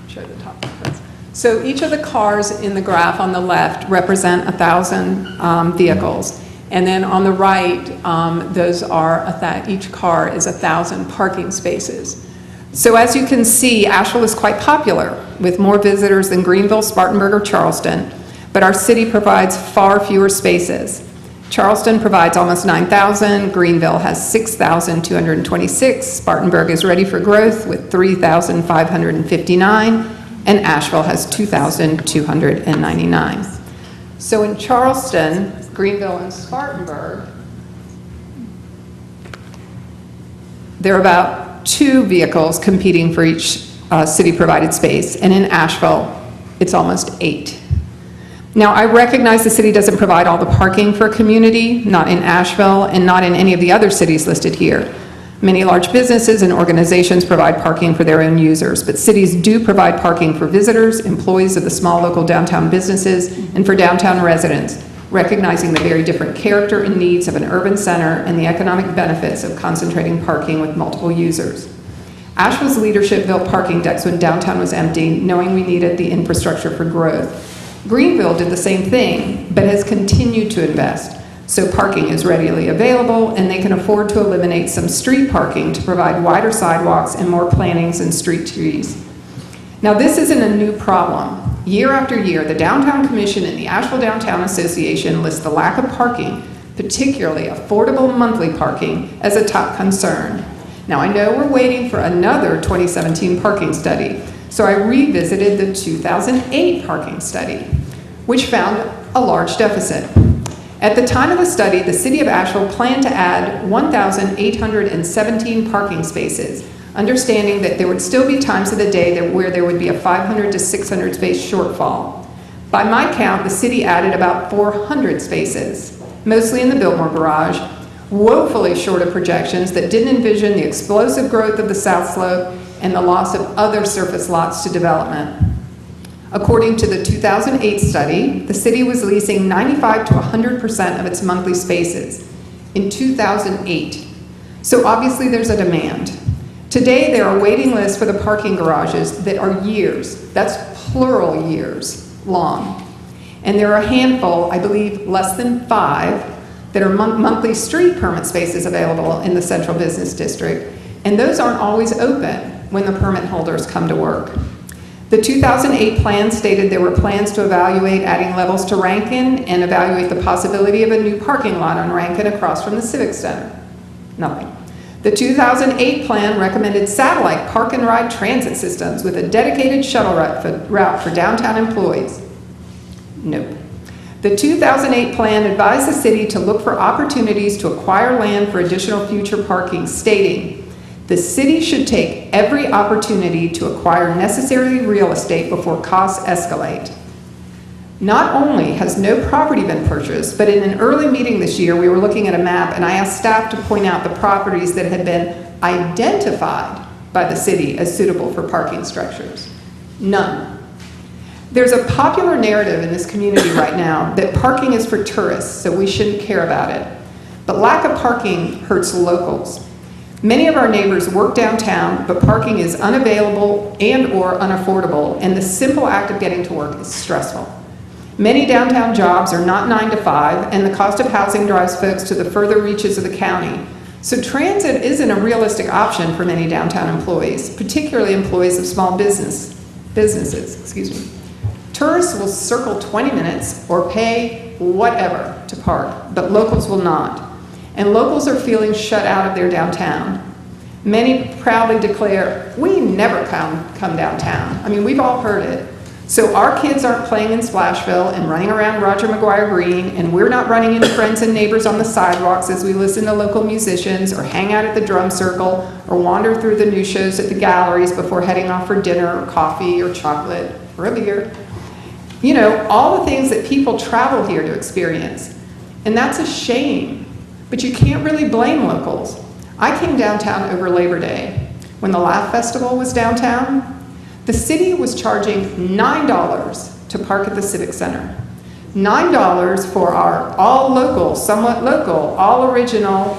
Show the top difference. So each of the cars in the graph on the left represent 1,000 vehicles. And then on the right, those are, each car is 1,000 parking spaces. So as you can see, Asheville is quite popular with more visitors than Greenville, Spartanburg, or Charleston, but our city provides far fewer spaces. Charleston provides almost 9,000, Greenville has 6,226, Spartanburg is ready for growth with 3,559, and Asheville has 2,299. So in Charleston, Greenville, and Spartanburg, there are about 2 vehicles competing for each city-provided space, and in Asheville, it's almost 8. Now, I recognize the city doesn't provide all the parking for a community, not in Asheville and not in any of the other cities listed here. Many large businesses and organizations provide parking for their own users, but cities do provide parking for visitors, employees of the small local downtown businesses, and for downtown residents, recognizing the very different character and needs of an urban center and the economic benefits of concentrating parking with multiple users. Asheville's leadership built parking decks when downtown was empty, knowing we needed the infrastructure for growth. Greenville did the same thing, but has continued to invest. So parking is readily available, and they can afford to eliminate some street parking to provide wider sidewalks and more plantings and street trees. Now, this isn't a new problem. Year after year, the Downtown Commission and the Asheville Downtown Association list the lack of parking, particularly affordable monthly parking, as a top concern. Now, I know we're waiting for another 2017 parking study, so I revisited the 2008 parking study, which found a large deficit. At the time of the study, the City of Asheville planned to add 1,817 parking spaces, understanding that there would still be times of the day where there would be a 500 to 600 space shortfall. By my count, the city added about 400 spaces, mostly in the Biltmore Garage, woefully short of projections that didn't envision the explosive growth of the South Slope and the loss of other surface lots to development. According to the 2008 study, the city was leasing 95 to 100% of its monthly spaces in 2008. So obviously there's a demand. Today there are waiting lists for the parking garages that are years, that's plural years, long. And there are a handful, I believe less than 5, that are monthly street permit spaces available in the Central Business District. And those aren't always open when the permit holders come to work. The 2008 plan stated there were plans to evaluate adding levels to Rankin and evaluate the possibility of a new parking lot on Rankin across from the Civic Center. Nothing. The 2008 plan recommended satellite park and ride transit systems with a dedicated shuttle route for downtown employees. Nope. The 2008 plan advised the city to look for opportunities to acquire land for additional future parking, stating, the city should take every opportunity to acquire necessary real estate before costs escalate. Not only has no property been purchased, but in an early meeting this year, we were looking at a map and I asked staff to point out the properties that had been identified by the city as suitable for parking structures. None. There's a popular narrative in this community right now that parking is for tourists, so we shouldn't care about it. But lack of parking hurts locals. Many of our neighbors work downtown, but parking is unavailable and or unaffordable, and the simple act of getting to work is stressful. Many downtown jobs are not 9 to 5, and the cost of housing drives folks to the further reaches of the county. So transit isn't a realistic option for many downtown employees, particularly employees of small businesses. Tourists will circle 20 minutes or pay whatever to park, but locals will not. And locals are feeling shut out of their downtown. Many proudly declare, we never come downtown. I mean, we've all heard it. So our kids aren't playing in Splashville and running around Roger McGuire Green, and we're not running into friends and neighbors on the sidewalks as we listen to local musicians or hang out at the drum circle or wander through the new shows at the galleries before heading off for dinner or coffee or chocolate or a beer. You know, all the things that people travel here to experience. And that's a shame. But you can't really blame locals. I came downtown over Labor Day. When the Laugh Festival was downtown, the city was charging $9 to park at the Civic Center. $9 for our all local, somewhat local, all original,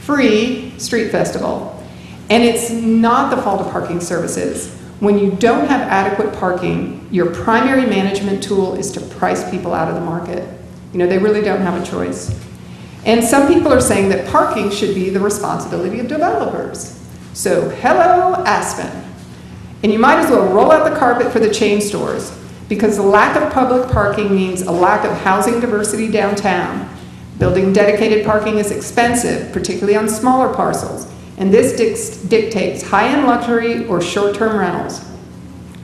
free street festival. And it's not the fault of parking services. When you don't have adequate parking, your primary management tool is to price people out of the market. You know, they really don't have a choice. And some people are saying that parking should be the responsibility of developers. So, hello, Aspen. And you might as well roll out the carpet for the chain stores, because the lack of public parking means a lack of housing diversity downtown. Building dedicated parking is expensive, particularly on smaller parcels, and this dictates high-end luxury or short-term rentals.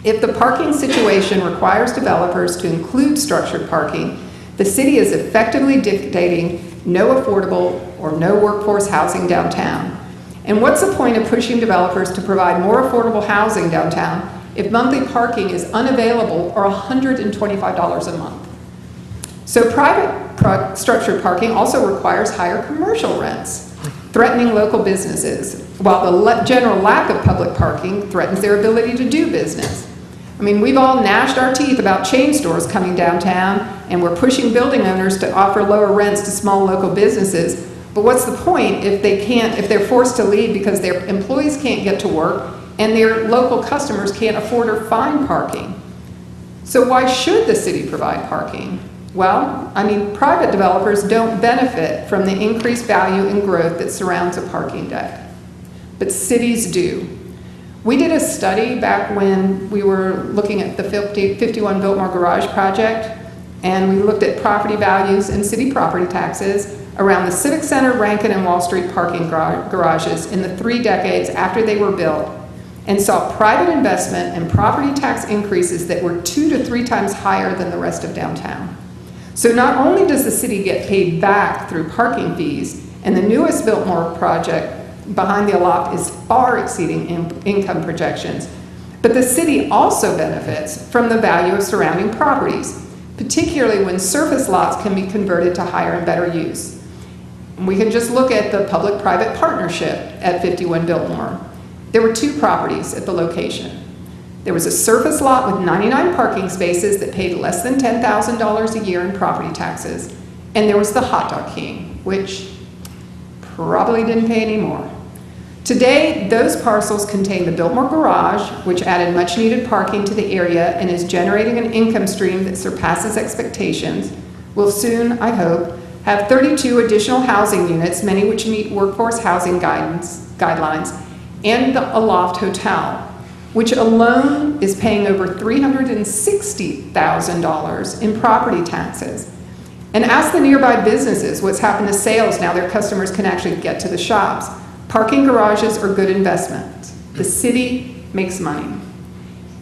If the parking situation requires developers to include structured parking, the city is effectively dictating no affordable or no workforce housing downtown. And what's the point of pushing developers to provide more affordable housing downtown if monthly parking is unavailable or $125 a month? So private structured parking also requires higher commercial rents. threatening local businesses, while the general lack of public parking threatens their ability to do business. I mean, we've all gnashed our teeth about chain stores coming downtown, and we're pushing building owners to offer lower rents to small local businesses. But what's the point if they're forced to leave because their employees can't get to work and their local customers can't afford or find parking? So why should the city provide parking? Well, I mean, private developers don't benefit from the increased value and growth that surrounds a parking deck, but cities do. We did a study back when we were looking at the 51 Biltmore Garage project, and we looked at property values and city property taxes around the Civic Center, Rankin, and Wall Street parking garages in the 3 decades after they were built, and saw private investment and property tax increases that were 2 to 3 times higher than the rest of downtown. So not only does the city get paid back through parking fees, and the newest Biltmore project behind the Aloft is far exceeding income projections, but the city also benefits from the value of surrounding properties, particularly when surface lots can be converted to higher and better use. And we can just look at the public-private partnership at 51 Biltmore. There were 2 properties at the location. There was a surface lot with 99 parking spaces that paid less than $10,000 a year in property taxes. And there was the Hot Dog King, which probably didn't pay any more. Today, those parcels contain the Biltmore Garage, which added much needed parking to the area and is generating an income stream that surpasses expectations. Will soon, I hope, have 32 additional housing units, many which meet workforce housing guidelines, and the Aloft Hotel, which alone is paying over $360,000 in property taxes. And ask the nearby businesses what's happened to sales now their customers can actually get to the shops. Parking garages are good investments. The city makes money.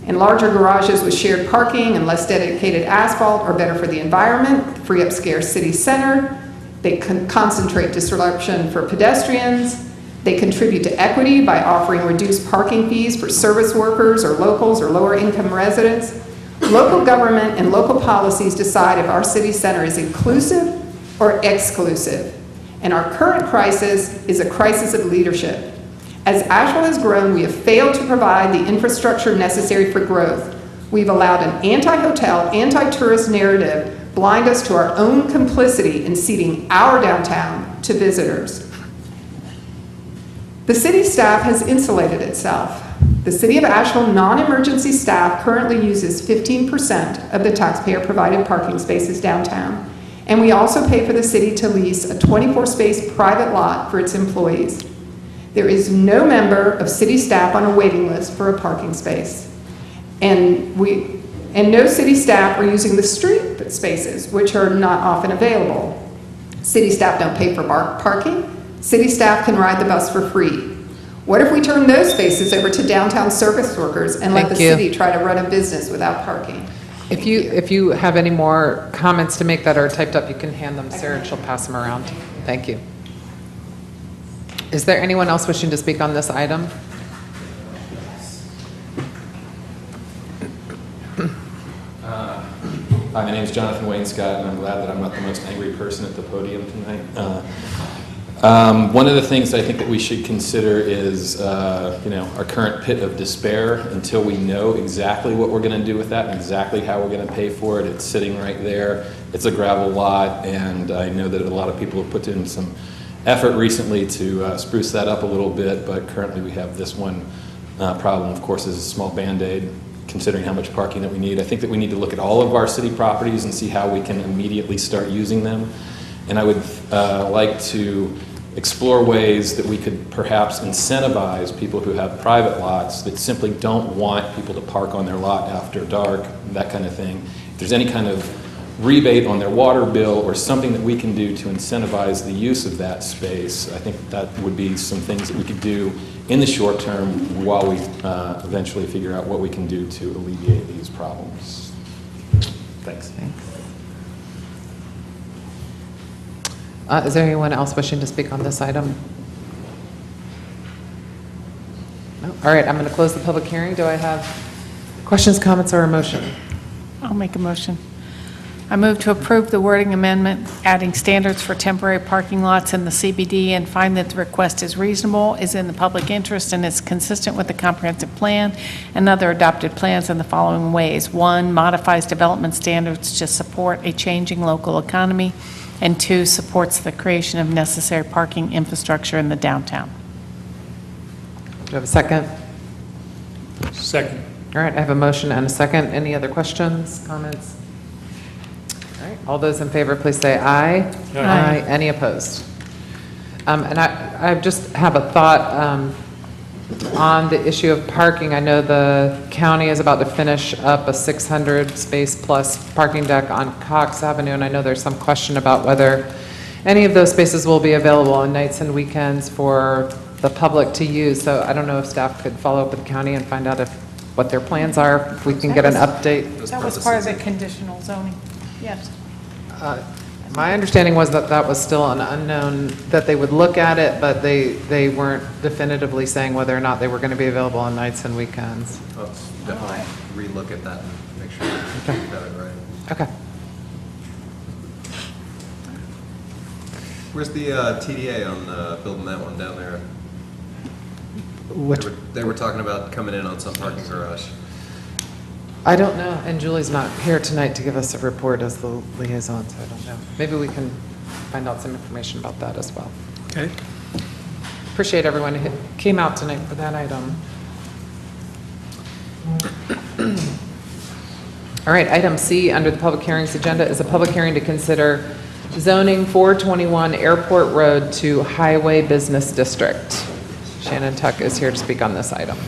And larger garages with shared parking and less dedicated asphalt are better for the environment, free up scarce city center, they concentrate disruption for pedestrians, they contribute to equity by offering reduced parking fees for service workers or locals or lower income residents. Local government and local policies decide if our city center is inclusive or exclusive. And our current crisis is a crisis of leadership. As Asheville has grown, we have failed to provide the infrastructure necessary for growth. We've allowed an anti-hotel, anti-tourist narrative blind us to our own complicity in ceding our downtown to visitors. The city staff has insulated itself. The City of Asheville non-emergency staff currently uses 15% of the taxpayer-provided parking spaces downtown. And we also pay for the city to lease a 24-space private lot for its employees. There is no member of city staff on a waiting list for a parking space. And no city staff are using the street spaces, which are not often available. City staff don't pay for parking. City staff can ride the bus for free. What if we turn those spaces over to downtown service workers and let the city try to run a business without parking? If you have any more comments to make that are typed up, you can hand them to Sarah and she'll pass them around. Thank you. Is there anyone else wishing to speak on this item? Hi, my name is Jonathan Wainscott, and I'm glad that I'm not the most angry person at the podium tonight. One of the things I think that we should consider is, our current pit of despair until we know exactly what we're going to do with that and exactly how we're going to pay for it. It's sitting right there. It's a gravel lot, and I know that a lot of people have put in some effort recently to spruce that up a little bit, but currently we have this one problem, of course, is a small Band-Aid, considering how much parking that we need. I think that we need to look at all of our city properties and see how we can immediately start using them. And I would like to explore ways that we could perhaps incentivize people who have private lots that simply don't want people to park on their lot after dark, that kind of thing. If there's any kind of rebate on their water bill or something that we can do to incentivize the use of that space, I think that would be some things that we could do in the short term while we eventually figure out what we can do to alleviate these problems. Thanks. Is there anyone else wishing to speak on this item? No? All right, I'm going to close the public hearing. Do I have questions, comments, or a motion? I'll make a motion. I move to approve the wording amendment, adding standards for temporary parking lots in the CBD, and find that the request is reasonable, is in the public interest, and is consistent with the comprehensive plan and other adopted plans in the following ways. 1, modifies development standards to support a changing local economy, and 2, supports the creation of necessary parking infrastructure in the downtown. Do you have a second? Second. All right, I have a motion and a second. Any other questions, comments? All right, all those in favor, please say aye. Aye. Any opposed? And I just have a thought on the issue of parking. I know the county is about to finish up a 600 space plus parking deck on Cox Avenue, and I know there's some question about whether any of those spaces will be available on nights and weekends for the public to use. So I don't know if staff could follow up with the county and find out what their plans are, if we can get an update. That was part of the conditional zoning. Yes. My understanding was that that was still an unknown, that they would look at it, but they weren't definitively saying whether or not they were going to be available on nights and weekends. Let's definitely relook at that and make sure we got it right. Okay. Where's the TDA on building that one down there? They were talking about coming in on some parking garage. I don't know, and Julie's not here tonight to give us a report as the liaison, so I don't know. Maybe we can find out some information about that as well. Okay. Appreciate everyone who came out tonight for that item. All right, item C under the public hearings agenda is a public hearing to consider zoning 421 Airport Road to Highway Business District. Shannon Tuck is here to speak on this item.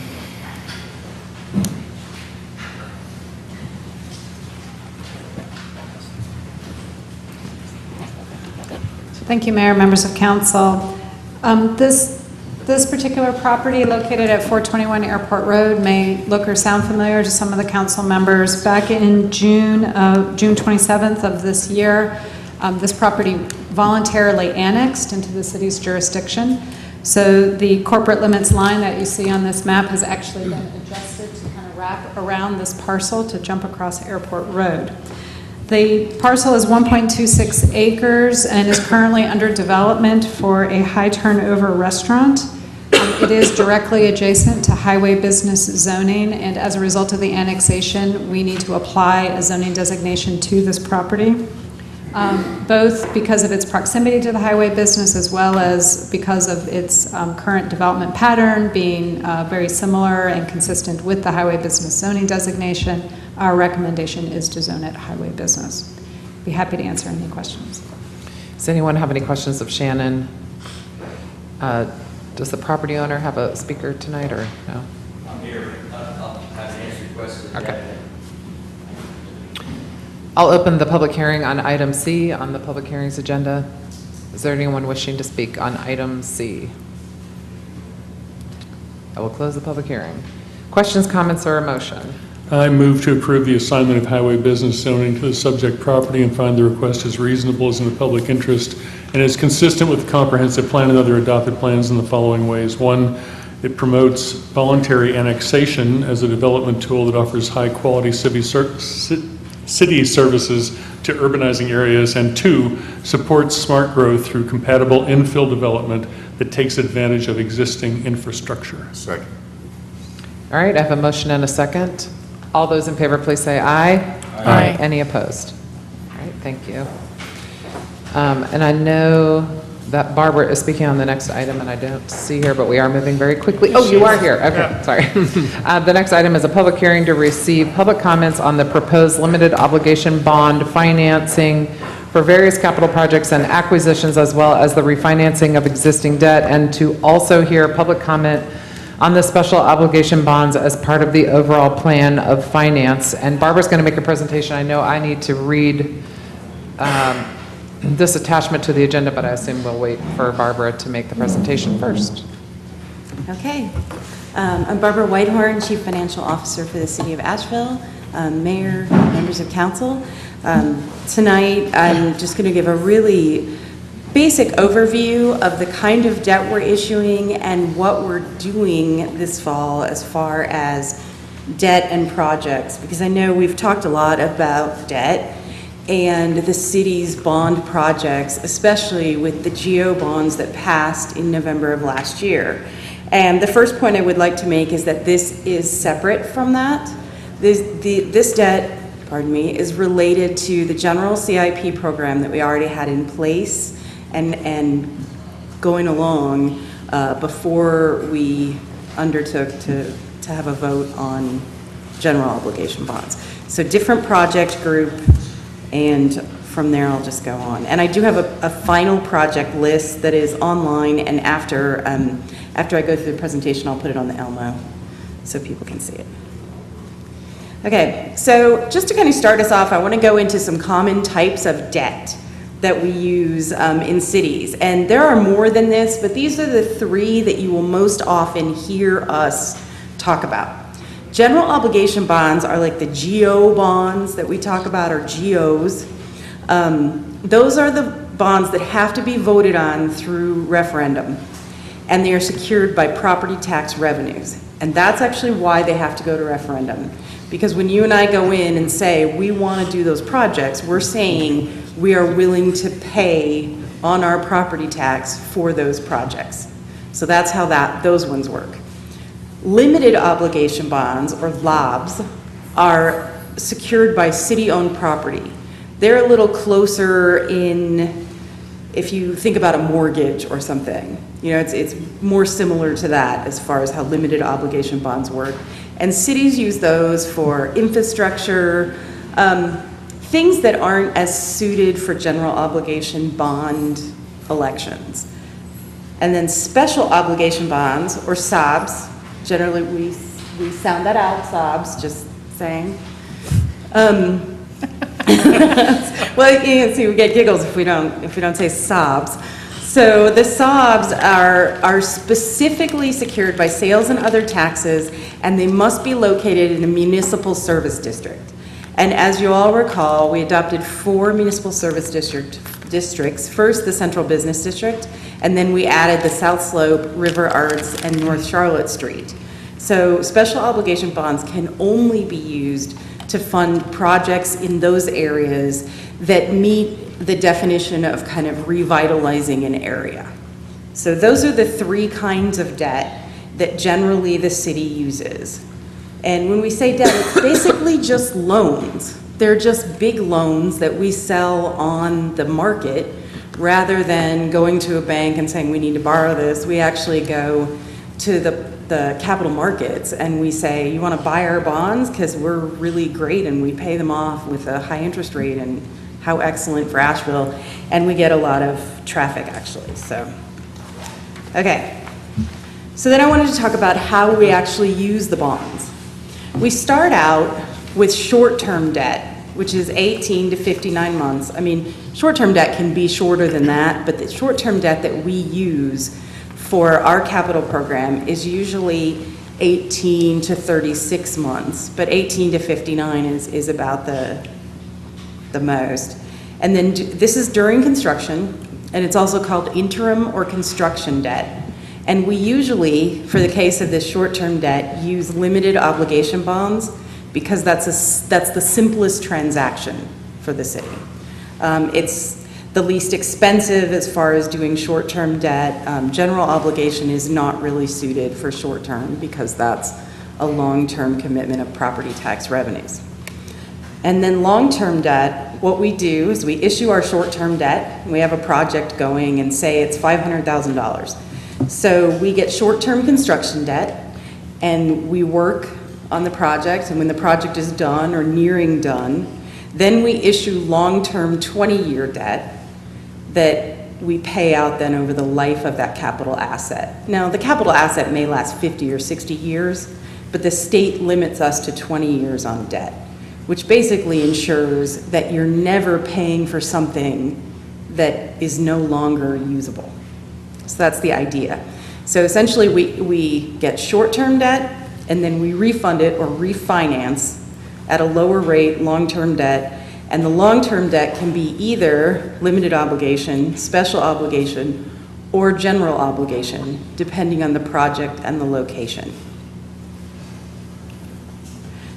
Thank you, Mayor, members of council. This particular property located at 421 Airport Road may look or sound familiar to some of the council members. Back in June 27th of this year, this property voluntarily annexed into the city's jurisdiction. So the corporate limits line that you see on this map has actually been adjusted to kind of wrap around this parcel to jump across Airport Road. The parcel is 1.26 acres and is currently under development for a high turnover restaurant. It is directly adjacent to highway business zoning, and as a result of the annexation, we need to apply a zoning designation to this property, both because of its proximity to the highway business as well as because of its current development pattern being very similar and consistent with the highway business zoning designation. Our recommendation is to zone it highway business. Be happy to answer any questions. Does anyone have any questions of Shannon? Does the property owner have a speaker tonight or no? I'm here. I'll have to answer your questions. Okay. I'll open the public hearing on item C on the public hearings agenda. Is there anyone wishing to speak on item C? I will close the public hearing. Questions, comments, or a motion? I move to approve the assignment of highway business zoning to the subject property and find the request is reasonable, is in the public interest, and is consistent with the comprehensive plan and other adopted plans in the following ways. 1, it promotes voluntary annexation as a development tool that offers high-quality city services to urbanizing areas. And 2, supports smart growth through compatible infill development that takes advantage of existing infrastructure. Second. All right, I have a motion and a second. All those in favor, please say aye. Aye. Any opposed? All right, thank you. And I know that Barbara is speaking on the next item, and I don't see her, but we are moving very quickly. Oh, you are here. Okay, sorry. The next item is a public hearing to receive public comments on the proposed limited obligation bond financing for various capital projects and acquisitions, as well as the refinancing of existing debt, and to also hear public comment on the special obligation bonds as part of the overall plan of finance. And Barbara's going to make a presentation. I know I need to read this attachment to the agenda, but I assume we'll wait for Barbara to make the presentation first. Okay. I'm Barbara Whitehorn, Chief Financial Officer for the City of Asheville. Mayor, members of council. Tonight, I'm just going to give a really basic overview of the kind of debt we're issuing and what we're doing this fall as far as debt and projects, because I know we've talked a lot about debt, and the city's bond projects, especially with the GO bonds that passed in November of last year. And the first point I would like to make is that this is separate from that. This debt, pardon me, is related to the general CIP program that we already had in place and going along before we undertook to have a vote on general obligation bonds. So different project group, and from there I'll just go on. And I do have a final project list that is online, and after I go through the presentation, I'll put it on the Elmo so people can see it. Okay, so just to kind of start us off, I want to go into some common types of debt that we use in cities. And there are more than this, but these are the three that you will most often hear us talk about. General obligation bonds are like the GO bonds that we talk about, or GOs. Those are the bonds that have to be voted on through referendum, and they are secured by property tax revenues. And that's actually why they have to go to referendum. Because when you and I go in and say we want to do those projects, we're saying we are willing to pay on our property tax for those projects. So that's how those ones work. Limited obligation bonds, or LOBs, are secured by city-owned property. They're a little closer in, if you think about a mortgage or something. You know, it's more similar to that as far as how limited obligation bonds work. And cities use those for infrastructure, things that aren't as suited for general obligation bond elections. And then special obligation bonds, or SOBs, generally we sound that out, SOBs, just saying. Well, you can see we get giggles if we don't say SOBs. So the SOBs are specifically secured by sales and other taxes, and they must be located in a municipal service district. And as you all recall, we adopted 4 municipal service districts. First, the Central Business District, and then we added the South Slope, River Arts, and North Charlotte Street. So special obligation bonds can only be used to fund projects in those areas that meet the definition of kind of revitalizing an area. So those are the 3 kinds of debt that generally the city uses. And when we say debt, it's basically just loans. They're just big loans that we sell on the market rather than going to a bank and saying we need to borrow this. We actually go to the capital markets and we say, you want to buy our bonds because we're really great and we pay them off with a high interest rate, and how excellent for Asheville, and we get a lot of traffic actually. So, okay. So then I wanted to talk about how we actually use the bonds. We start out with short-term debt, which is 18 to 59 months. I mean, short-term debt can be shorter than that, but the short-term debt that we use for our capital program is usually 18 to 36 months, but 18 to 59 is about the most. And then this is during construction, and it's also called interim or construction debt. And we usually, for the case of this short-term debt, use limited obligation bonds because that's the simplest transaction for the city. It's the least expensive as far as doing short-term debt. General obligation is not really suited for short-term because that's a long-term commitment of property tax revenues. And then long-term debt, what we do is we issue our short-term debt. We have a project going and say it's $500,000. So we get short-term construction debt and we work on the project, and when the project is done or nearing done, then we issue long-term 20-year debt that we pay out then over the life of that capital asset. Now, the capital asset may last 50 or 60 years, but the state limits us to 20 years on debt, which basically ensures that you're never paying for something that is no longer usable. So that's the idea. So essentially, we get short-term debt, and then we refund it or refinance at a lower rate long-term debt. And the long-term debt can be either limited obligation, special obligation, or general obligation, depending on the project and the location.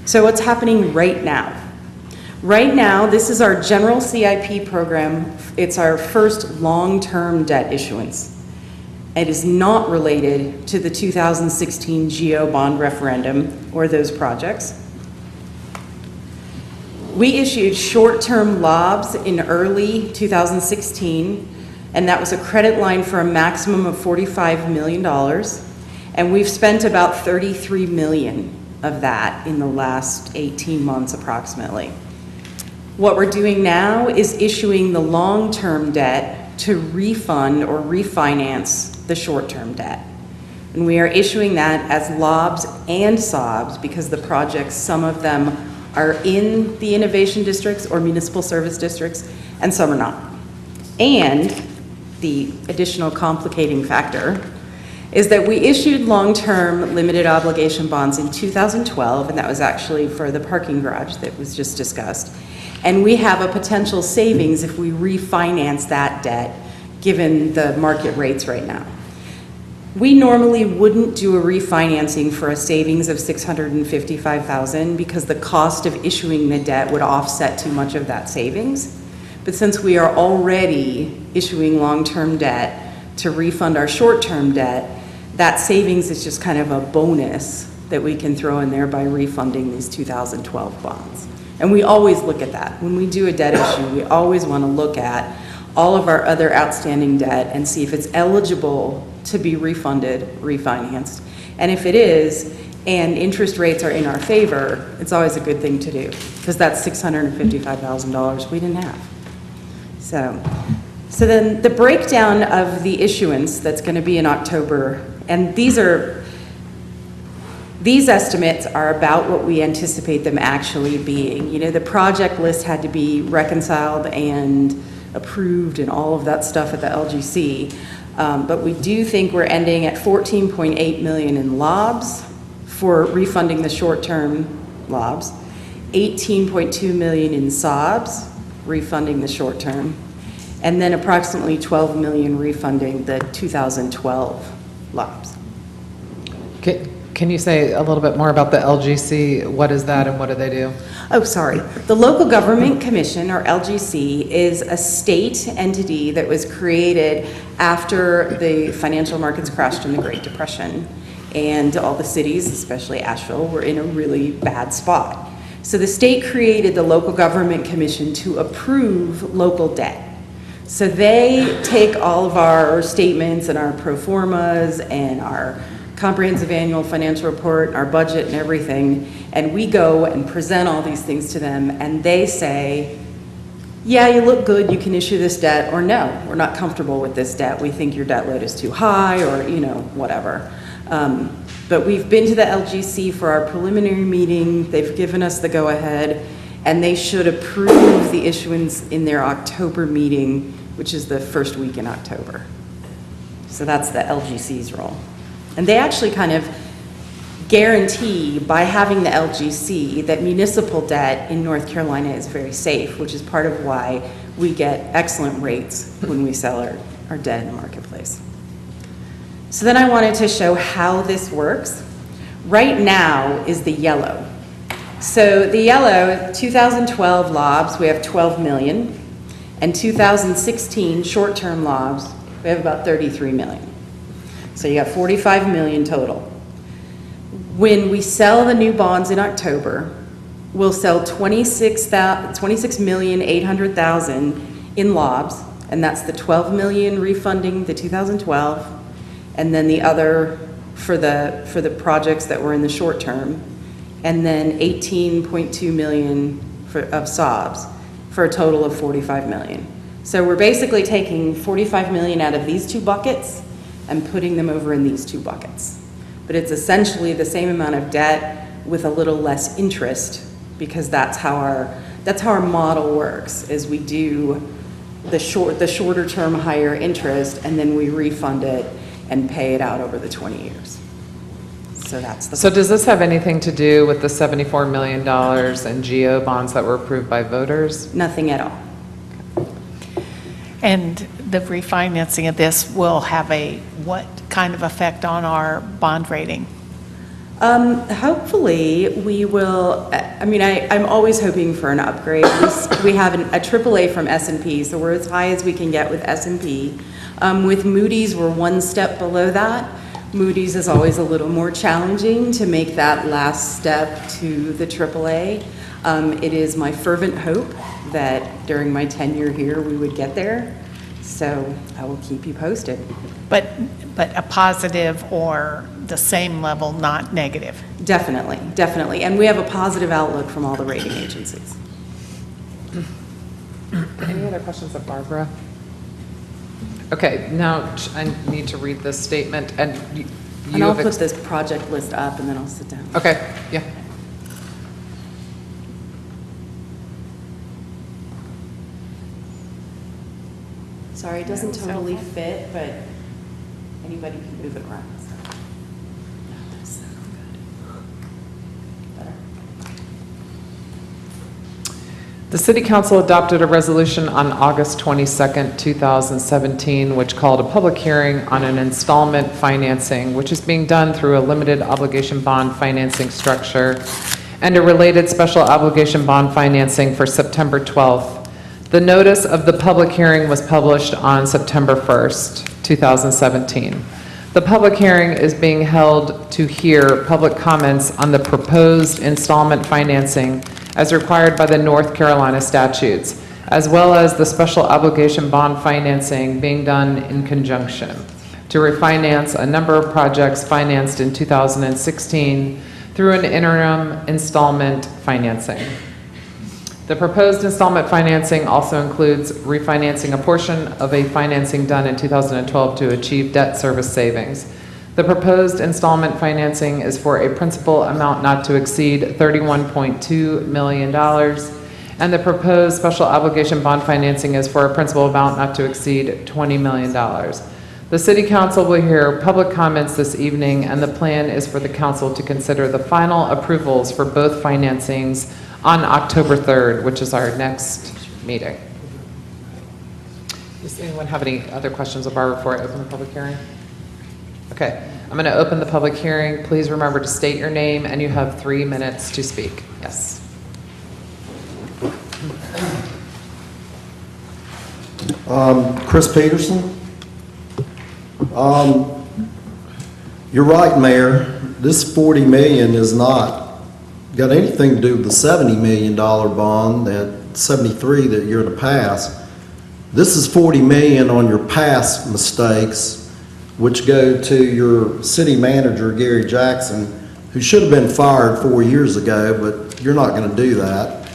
So what's happening right now? Right now, this is our general CIP program. It's our first long-term debt issuance. It is not related to the 2016 GO bond referendum or those projects. We issued short-term LOBs in early 2016, and that was a credit line for a maximum of $45 million. And we've spent about $33 million of that in the last 18 months approximately. What we're doing now is issuing the long-term debt to refund or refinance the short-term debt. And we are issuing that as LOBs and SOBs because the projects, some of them are in the innovation districts or municipal service districts, and some are not. And the additional complicating factor is that we issued long-term limited obligation bonds in 2012, and that was actually for the parking garage that was just discussed. And we have a potential savings if we refinance that debt, given the market rates right now. We normally wouldn't do a refinancing for a savings of $655,000 because the cost of issuing the debt would offset too much of that savings. But since we are already issuing long-term debt to refund our short-term debt, that savings is just kind of a bonus that we can throw in there by refunding these 2012 bonds. And we always look at that. When we do a debt issue, we always want to look at all of our other outstanding debt and see if it's eligible to be refunded, refinanced. And if it is, and interest rates are in our favor, it's always a good thing to do, because that's $655,000 we didn't have. So then the breakdown of the issuance that's going to be in October, and these estimates are about what we anticipate them actually being. You know, the project list had to be reconciled and approved and all of that stuff at the LGC. But we do think we're ending at $14.8 million in LOBs for refunding the short-term LOBs, $18.2 million in SOBs, refunding the short-term, and then approximately $12 million refunding the 2012 LOBs. Can you say a little bit more about the LGC? What is that and what do they do? Oh, sorry. The Local Government Commission, or LGC, is a state entity that was created after the financial markets crashed in the Great Depression. And all the cities, especially Asheville, were in a really bad spot. So the state created the Local Government Commission to approve local debt. So they take all of our statements and our pro formas and our comprehensive annual financial report, our budget and everything, and we go and present all these things to them, and they say, yeah, you look good, you can issue this debt, or no, we're not comfortable with this debt, we think your debt load is too high, or, you know, whatever. But we've been to the LGC for our preliminary meeting, they've given us the go-ahead, and they should approve the issuance in their October meeting, which is the first week in October. So that's the LGC's role. And they actually kind of guarantee by having the LGC that municipal debt in North Carolina is very safe, which is part of why we get excellent rates when we sell our debt in the marketplace. So then I wanted to show how this works. Right now is the yellow. So the yellow, 2012 LOBs, we have 12 million, and 2016 short-term LOBs, we have about 33 million. So you got 45 million total. When we sell the new bonds in October, we'll sell 26,800,000 in LOBs, and that's the 12 million refunding the 2012, and then the other for the projects that were in the short term, and then 18.2 million of SOBs for a total of 45 million. So we're basically taking 45 million out of these two buckets and putting them over in these two buckets. But it's essentially the same amount of debt with a little less interest, because that's how our model works, is we do the shorter term higher interest, and then we refund it and pay it out over the 20 years. So that's the. So does this have anything to do with the $74 million in GO bonds that were approved by voters? Nothing at all. And the refinancing of this will have what kind of effect on our bond rating? Hopefully, we will, I'm always hoping for an upgrade. We have a AAA from S&P, so we're as high as we can get with S&P. With Moody's, we're one step below that. Moody's is always a little more challenging to make that last step to the AAA. It is my fervent hope that during my tenure here, we would get there. So I will keep you posted. But a positive or the same level, not negative? Definitely, definitely. And we have a positive outlook from all the rating agencies. Any other questions of Barbara? Okay, now I need to read this statement, and And I'll put this project list up, and then I'll sit down. Okay, yeah. Sorry, it doesn't totally fit, but anybody can move it around. The City Council adopted a resolution on August 22nd, 2017, which called a public hearing on an installment financing, which is being done through a limited obligation bond financing structure and a related special obligation bond financing for September 12th. The notice of the public hearing was published on September 1st, 2017. The public hearing is being held to hear public comments on the proposed installment financing as required by the North Carolina statutes, as well as the special obligation bond financing being done in conjunction to refinance a number of projects financed in 2016 through an interim installment financing. The proposed installment financing also includes refinancing a portion of a financing done in 2012 to achieve debt service savings. The proposed installment financing is for a principal amount not to exceed $31.2 million, and the proposed special obligation bond financing is for a principal amount not to exceed $20 million. The City Council will hear public comments this evening, and the plan is for the Council to consider the final approvals for both financings on October 3rd, which is our next meeting. Does anyone have any other questions of Barbara before I open the public hearing? Okay, I'm going to open the public hearing. Please remember to state your name, and you have 3 minutes to speak. Yes. Chris Peterson. You're right, Mayor. This $40 million is not got anything to do with the $70 million bond, that 73 that you're to pass. This is $40 million on your past mistakes, which go to your city manager, Gary Jackson, who should have been fired 4 years ago, but you're not going to do that.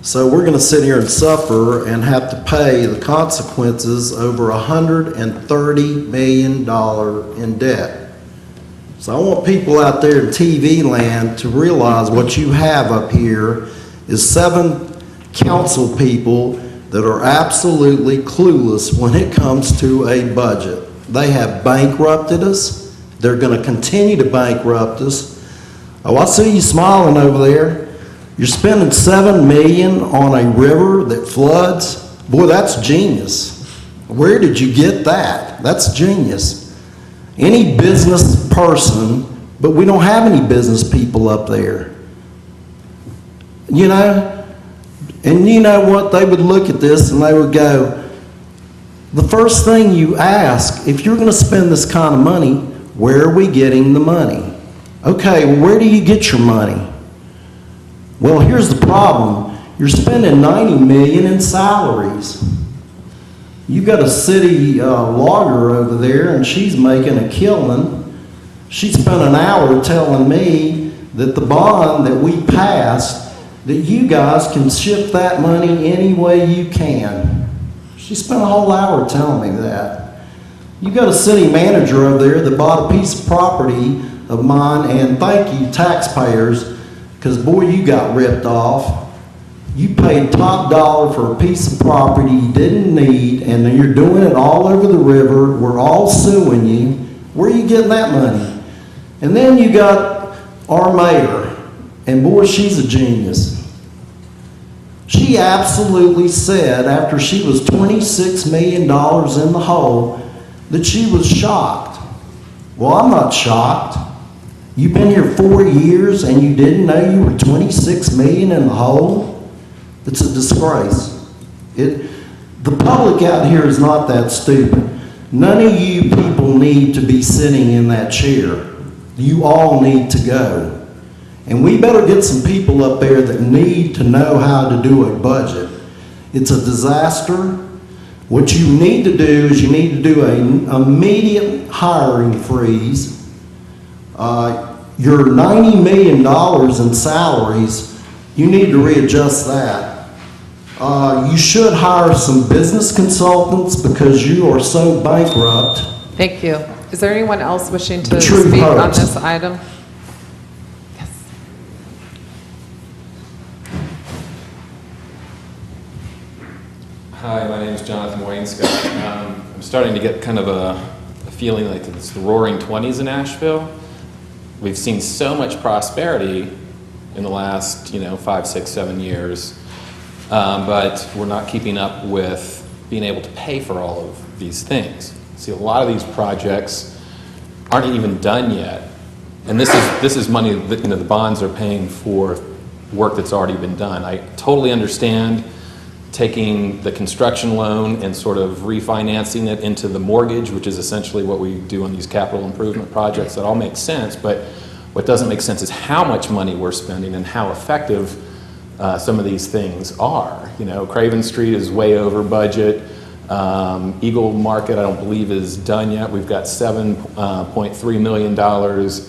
So we're going to sit here and suffer and have to pay the consequences over $130 million in debt. So I want people out there in TV land to realize what you have up here is 7 council people that are absolutely clueless when it comes to a budget. They have bankrupted us. They're going to continue to bankrupt us. Oh, I see you smiling over there. You're spending $7 million on a river that floods. Boy, that's genius. Where did you get that? That's genius. Any business person, but we don't have any business people up there. You know, and you know what? They would look at this and they would go, the first thing you ask, if you're going to spend this kind of money, where are we getting the money? Okay, well, where do you get your money? Well, here's the problem. You're spending $90 million in salaries. You've got a city lawyer over there, and she's making a killing. She spent an hour telling me that the bond that we passed, that you guys can shift that money any way you can. She spent a whole hour telling me that. You've got a city manager over there that bought a piece of property of mine, and thank you, taxpayers, because boy, you got ripped off. You paid top dollar for a piece of property you didn't need, and then you're doing it all over the river. We're all suing you. Where are you getting that money? And then you got our mayor, and boy, she's a genius. She absolutely said, after she was $26 million in the hole, that she was shocked. Well, I'm not shocked. You've been here 4 years and you didn't know you were 26 million in the hole? It's a disgrace. The public out here is not that stupid. None of you people need to be sitting in that chair. You all need to go. And we better get some people up there that need to know how to do a budget. It's a disaster. What you need to do is you need to do an immediate hiring freeze. Your $90 million in salaries, you need to readjust that. You should hire some business consultants because you are so bankrupt. Thank you. Is there anyone else wishing to The truth speak on hurts. this item? Yes. Hi, my name is Jonathan Wainscott. I'm starting to get kind of a feeling like it's the roaring 20s in Asheville. We've seen so much prosperity in the last, 5, 6, 7 years, but we're not keeping up with being able to pay for all of these things. See, a lot of these projects aren't even done yet, and this is money that the bonds are paying for work that's already been done. I totally understand taking the construction loan and sort of refinancing it into the mortgage, which is essentially what we do on these capital improvement projects. That all makes sense, but what doesn't make sense is how much money we're spending and how effective some of these things are. Craven Street is way over budget. Eagle Market, I don't believe is done yet. We've got $7.3 million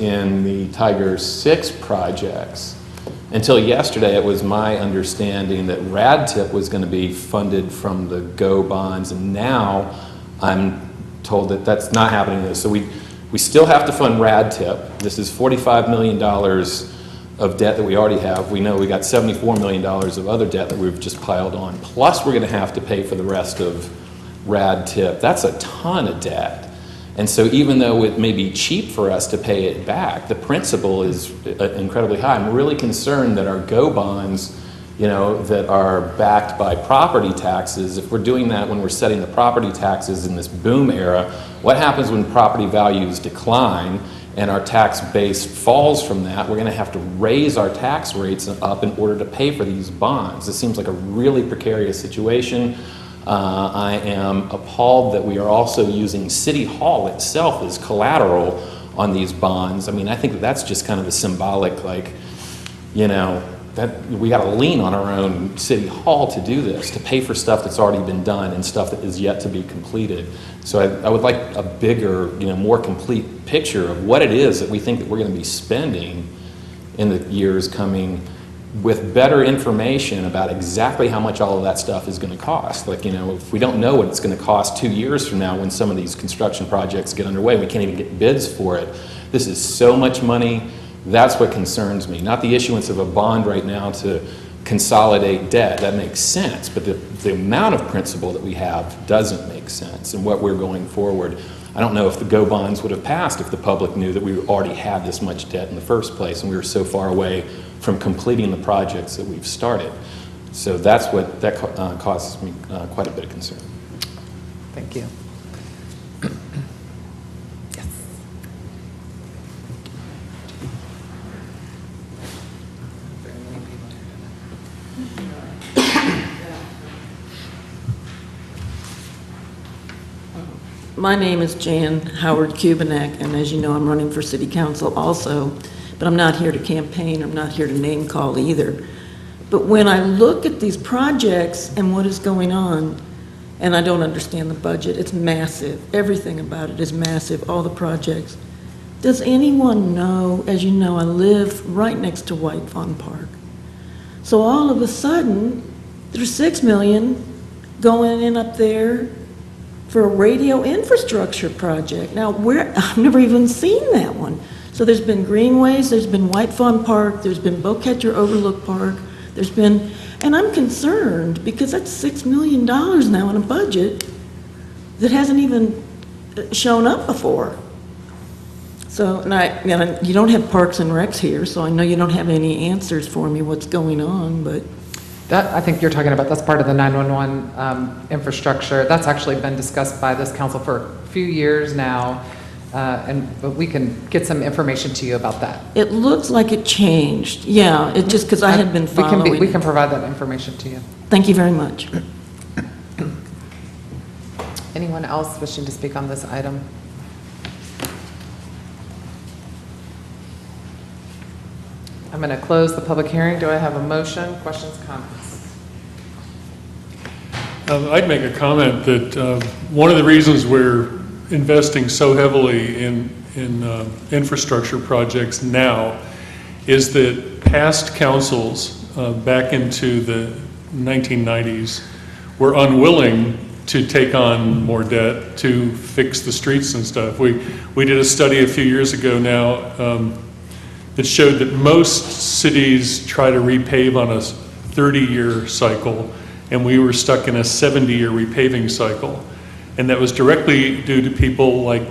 in the Tiger 6 projects. Until yesterday, it was my understanding that RADTIP was going to be funded from the GO bonds, and now I'm told that that's not happening. So we still have to fund RADTIP. This is $45 million of debt that we already have. We know we got $74 million of other debt that we've just piled on. Plus, we're going to have to pay for the rest of RADTIP. That's a ton of debt. And so even though it may be cheap for us to pay it back, the principal is incredibly high. I'm really concerned that our GO bonds, that are backed by property taxes, if we're doing that when we're setting the property taxes in this boom era, what happens when property values decline and our tax base falls from that? We're going to have to raise our tax rates up in order to pay for these bonds. This seems like a really precarious situation. I am appalled that we are also using City Hall itself as collateral on these bonds. I mean, I think that's just kind of a symbolic, that we got to lean on our own City Hall to do this, to pay for stuff that's already been done and stuff that is yet to be completed. So I would like a bigger, more complete picture of what it is that we think that we're going to be spending in the years coming, with better information about exactly how much all of that stuff is going to cost. If we don't know what it's going to cost 2 years from now when some of these construction projects get underway, we can't even get bids for it. This is so much money. That's what concerns me. Not the issuance of a bond right now to consolidate debt. That makes sense. But the amount of principal that we have doesn't make sense, and what we're going forward. I don't know if the GO bonds would have passed if the public knew that we already had this much debt in the first place and we were so far away from completing the projects that we've started. So that causes me quite a bit of concern. Thank you. Yes. My name is Jan Howard Kubanek, and as you know, I'm running for city council also, but I'm not here to campaign, I'm not here to name call either. But when I look at these projects and what is going on, and I don't understand the budget, it's massive. Everything about it is massive, all the projects. Does anyone know, as you know, I live right next to White Fawn Park. So all of a sudden, there's $6 million going in up there for a radio infrastructure project. Now, I've never even seen that one. So there's been greenways, there's been White Fawn Park, there's been Bowcatcher Overlook Park, and I'm concerned because that's $6 million now in a budget that hasn't even shown up before. So, and you don't have Parks and Recs here, so I know you don't have any answers for me what's going on, but. That, I think you're talking about, that's part of the 911 infrastructure. That's actually been discussed by this council for a few years now. but we can get some information to you about that. It looks like it changed. Yeah, it just, because I had been following. We can provide that information to you. Thank you very much. Anyone else wishing to speak on this item? I'm going to close the public hearing. Do I have a motion? Questions, comments? I'd make a comment that one of the reasons we're investing so heavily in infrastructure projects now is that past councils back into the 1990s were unwilling to take on more debt to fix the streets and stuff. We did a study a few years ago now that showed that most cities try to repave on a 30-year cycle, and we were stuck in a 70-year repaving cycle. And that was directly due to people like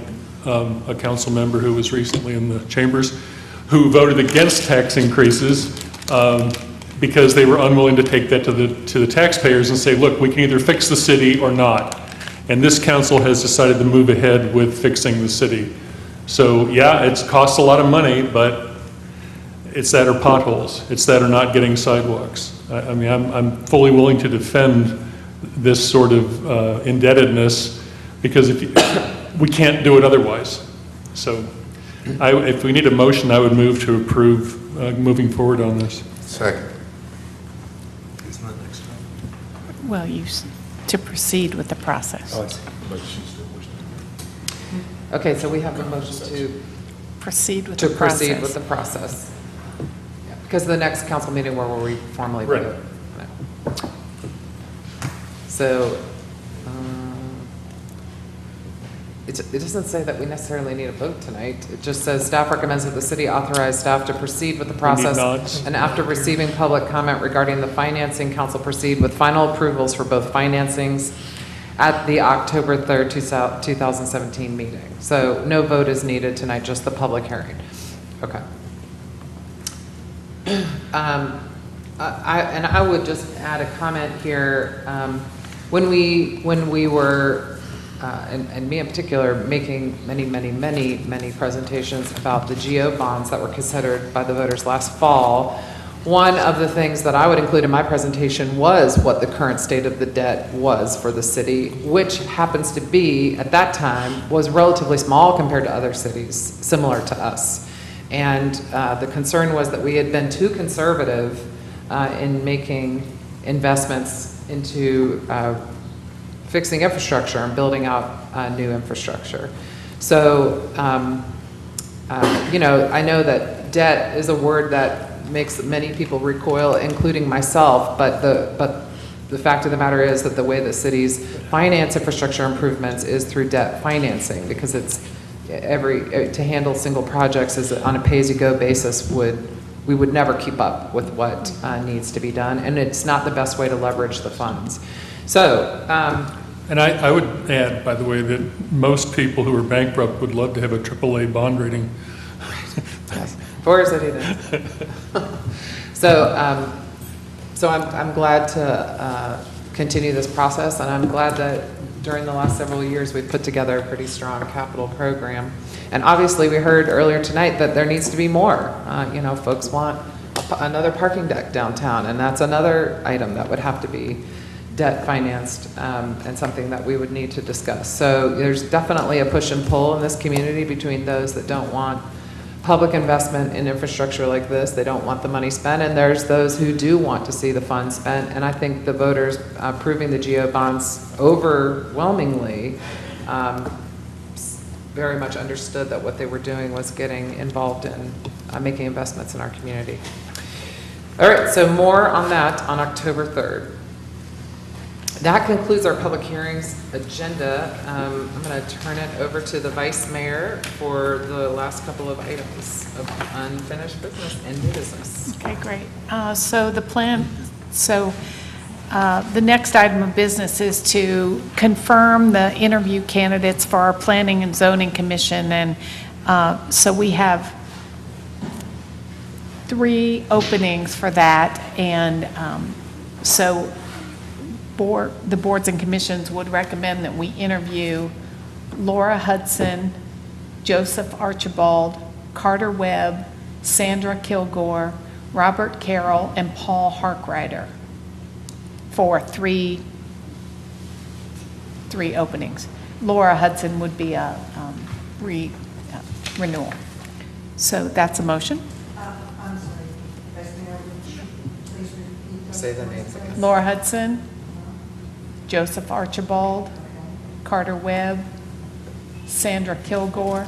a council member who was recently in the chambers who voted against tax increases because they were unwilling to take that to the taxpayers and say, look, we can either fix the city or not. And this council has decided to move ahead with fixing the city. So yeah, it costs a lot of money, but it's that or potholes. It's that or not getting sidewalks. I mean, I'm fully willing to defend this sort of indebtedness because we can't do it otherwise. So if we need a motion, I would move to approve moving forward on this. Second. Well, to proceed with the process. Okay, so we have a motion to proceed with the process. To proceed with the process. Yeah, because the next council meeting where we formally vote. Right. So it doesn't say that we necessarily need a vote tonight. It just says staff recommends that the city authorize staff to proceed with the process. And after receiving public comment regarding the financing, council proceed with final approvals for both financings at the October 3rd, 2017 meeting. So no vote is needed tonight, just the public hearing. Okay. I would just add a comment here. When we were, and me in particular, making many presentations about the GO bonds that were considered by the voters last fall, one of the things that I would include in my presentation was what the current state of the debt was for the city, which happens to be, at that time, was relatively small compared to other cities similar to us. And the concern was that we had been too conservative in making investments into fixing infrastructure and building out new infrastructure. So, you know, I know that debt is a word that makes many people recoil, including myself, but the fact of the matter is that the way that cities finance infrastructure improvements is through debt financing, because it's to handle single projects is on a pay-as-you-go basis we would never keep up with what needs to be done, and it's not the best way to leverage the funds. So, and I would add, by the way, that most people who are bankrupt would love to have a AAA bond rating. Yes. For city then. So, so I'm glad to continue this process, and I'm glad that during the last several years we've put together a pretty strong capital program. And obviously, we heard earlier tonight that there needs to be more. You know, folks want another parking deck downtown, and that's another item that would have to be debt financed and something that we would need to discuss. So there's definitely a push and pull in this community between those that don't want public investment in infrastructure like this. They don't want the money spent, and there's those who do want to see the funds spent. And I think the voters approving the GO bonds overwhelmingly very much understood that what they were doing was getting involved in making investments in our community. All right, so more on that on October 3rd. That concludes our public hearings agenda. I'm going to turn it over to the Vice Mayor for the last couple of items of unfinished business and new business. Okay, great. The next item of business is to confirm the interview candidates for our Planning and Zoning Commission. And so we have 3 openings for that. And so the boards and commissions would recommend that we interview Laura Hudson, Joseph Archibald, Carter Webb, Sandra Kilgore, Robert Carroll, and Paul Harkrider for three openings. Laura Hudson would be a renewal. So that's a motion. I'm sorry, Vice Mayor, would you please repeat? Say the names again. Laura Hudson, Joseph Archibald, Carter Webb, Sandra Kilgore,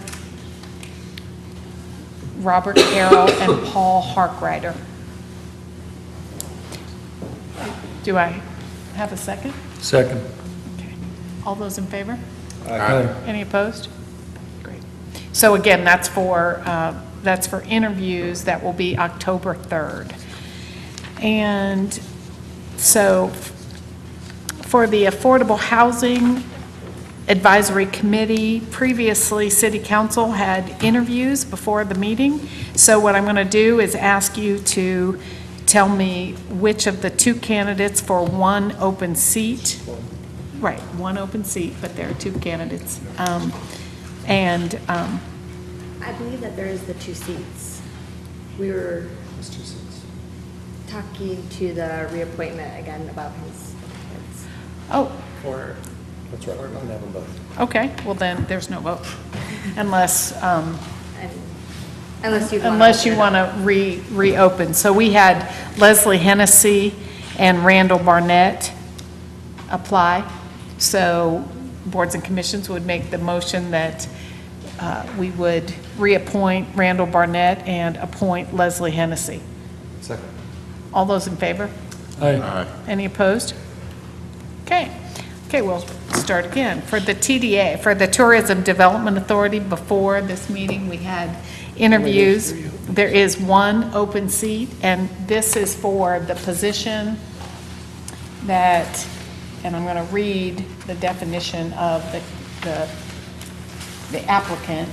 Robert Carroll, and Paul Harkrider. Do I have a second? Second. Okay. All those in favor? Aye. Any opposed? Great. So again, that's for interviews. That will be October 3rd. And so for the Affordable Housing Advisory Committee, previously City Council had interviews before the meeting. So what I'm going to do is ask you to tell me which of the two candidates for one open seat, right, one open seat, but there are two candidates. I believe that there is the two seats. We were talking to the reappointment again about his. Oh. That's right, we're going to have them both. Okay, well then, there's no vote, unless you want to reopen. So we had Leslie Hennessy and Randall Barnett apply. So boards and commissions would make the motion that we would reappoint Randall Barnett and appoint Leslie Hennessy. Second. All those in favor? Aye. Any opposed? Okay. Okay, we'll start again. For the TDA, for the Tourism Development Authority, before this meeting, we had interviews. There is one open seat, and this is for the position that, and I'm going to read the definition of the applicant.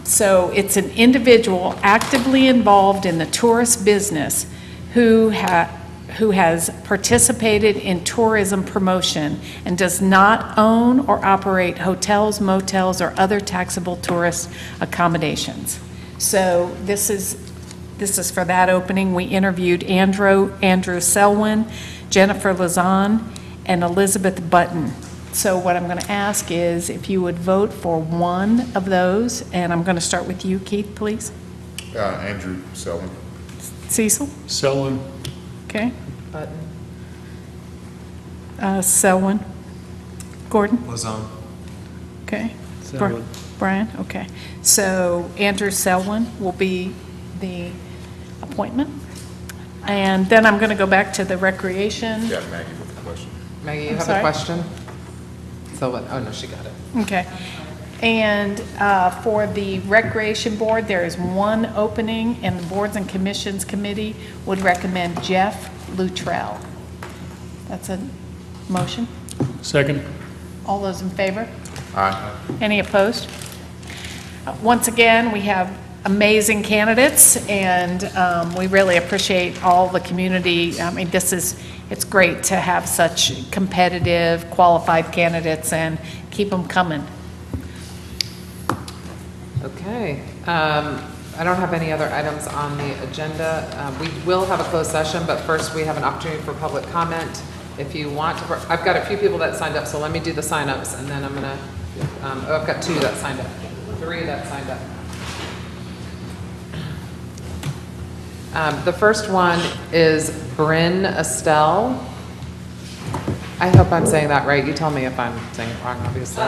So it's an individual actively involved in the tourist business who has participated in tourism promotion and does not own or operate hotels, motels, or other taxable tourist accommodations. So this is for that opening. We interviewed Andrew Selwyn, Jennifer Lazan, and Elizabeth Button. So what I'm going to ask is if you would vote for one of those, and I'm going to start with you, Keith, please. Andrew Selwyn. Cecil? Selwyn. Okay. Button. Selwyn. Gordon? Lazan. Okay. Selwyn. Brian? Okay. So Andrew Selwyn will be the appointment. And then I'm going to go back to the recreation. Yeah, Maggie with the question. Maggie, you I'm have sorry? a question? So what, oh no, she got it. Okay. And for the Recreation Board, there is one opening, and the Boards and Commissions Committee would recommend Jeff Luttrell. That's a motion. Second. All those in favor? Aye. Any opposed? Once again, we have amazing candidates, and we really appreciate all the community. I mean, it's great to have such competitive, qualified candidates and keep them coming. Okay. I don't have any other items on the agenda. We will have a closed session, but first we have an opportunity for public comment. If you want to, I've got a few people that signed up, so let me do the sign-ups, and then I'm going to, I've got 2 that signed up, 3 that signed up. The first one is Bryn Estelle. I hope I'm saying that right. You tell me if I'm saying it wrong, obviously.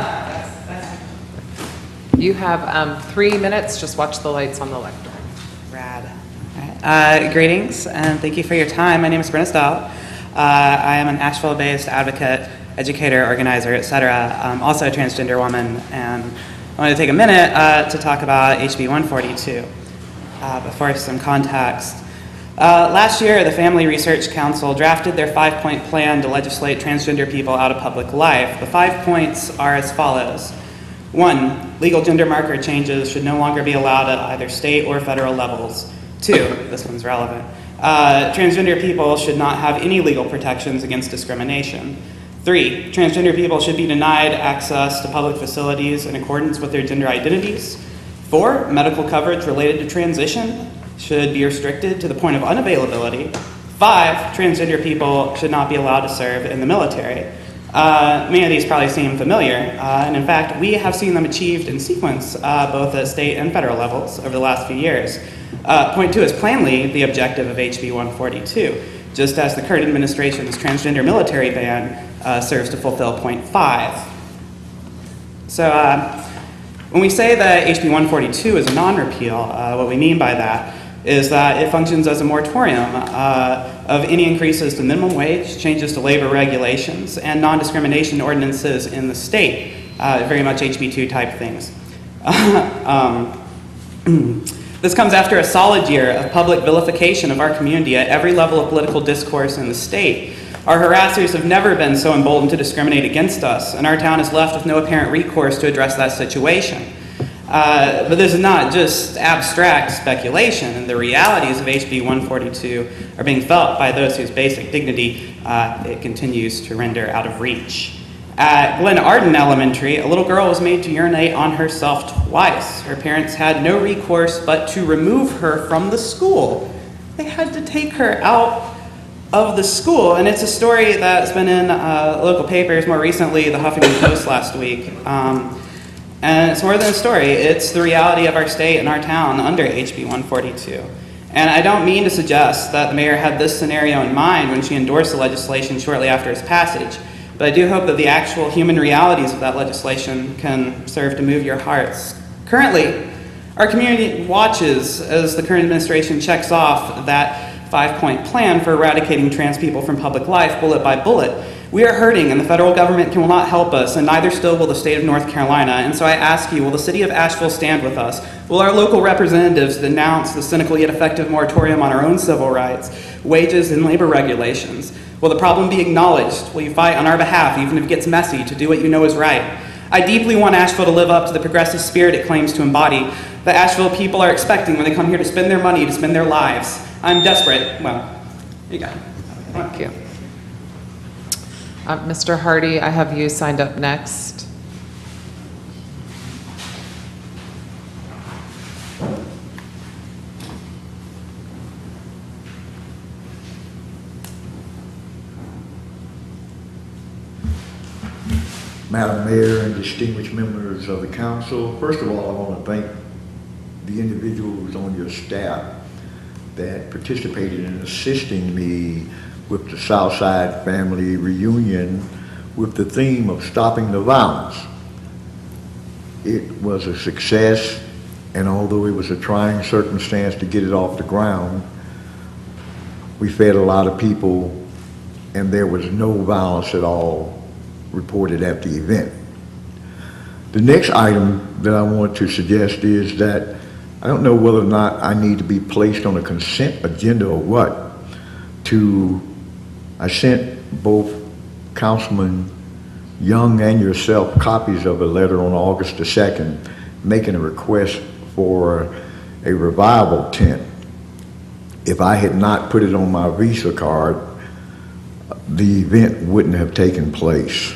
You have 3 minutes. Just watch the lights on the lectern. Rad. All right. Greetings, and thank you for your time. My name is Bryn Estelle. I am an Asheville-based advocate, educator, organizer, etc. I'm also a transgender woman, and I wanted to take a minute to talk about HB 142. But first, some context. Last year, the Family Research Council drafted their 5-point plan to legislate transgender people out of public life. The 5 points are as follows. 1, legal gender marker changes should no longer be allowed at either state or federal levels. 2, this one's relevant, transgender people should not have any legal protections against discrimination. 3, transgender people should be denied access to public facilities in accordance with their gender identities. 4, medical coverage related to transition should be restricted to the point of unavailability. 5, transgender people should not be allowed to serve in the military. Many of these probably seem familiar, and in fact, we have seen them achieved in sequence, both at state and federal levels over the last few years. Point 2 is plainly the objective of HB 142, just as the current administration's transgender military ban serves to fulfill point 5. So when we say that HB 142 is a non-repeal, what we mean by that is that it functions as a moratorium of any increases to minimum wage, changes to labor regulations, and non-discrimination ordinances in the state, very much HB2 type things. This comes after a solid year of public vilification of our community at every level of political discourse in the state. Our harassers have never been so emboldened to discriminate against us, and our town is left with no apparent recourse to address that situation. But this is not just abstract speculation, and the realities of HB 142 are being felt by those whose basic dignity it continues to render out of reach. At Glen Arden Elementary, a little girl was made to urinate on herself twice. Her parents had no recourse but to remove her from the school. They had to take her out of the school, and it's a story that's been in local papers, more recently the Huffington Post last week. And it's more than a story, it's the reality of our state and our town under HB 142. And I don't mean to suggest that the mayor had this scenario in mind when she endorsed the legislation shortly after its passage, but I do hope that the actual human realities of that legislation can serve to move your hearts. Currently, our community watches as the current administration checks off that 5-point plan for eradicating trans people from public life, bullet by bullet. We are hurting, and the federal government will not help us, and neither still will the state of North Carolina. And so I ask you, will the city of Asheville stand with us? Will our local representatives denounce the cynical yet effective moratorium on our own civil rights, wages, and labor regulations? Will the problem be acknowledged? Will you fight on our behalf, even if it gets messy, to do what you know is right? I deeply want Asheville to live up to the progressive spirit it claims to embody, that Asheville people are expecting when they come here to spend their money, to spend their lives. I'm desperate. Well, you got it. Thank you. Mr. Hardy, I have you signed up next. Madam Mayor and distinguished members of the council, first of all, I want to thank the individuals on your staff that participated in assisting me with the Southside Family Reunion with the theme of stopping the violence. It was a success, and although it was a trying circumstance to get it off the ground, we fed a lot of people, and there was no violence at all reported at the event. The next item that I want to suggest is that I don't know whether or not I need to be placed on a consent agenda or what. I sent both Councilman Young and yourself copies of a letter on August the 2nd making a request for a revival tent. If I had not put it on my Visa card, the event wouldn't have taken place.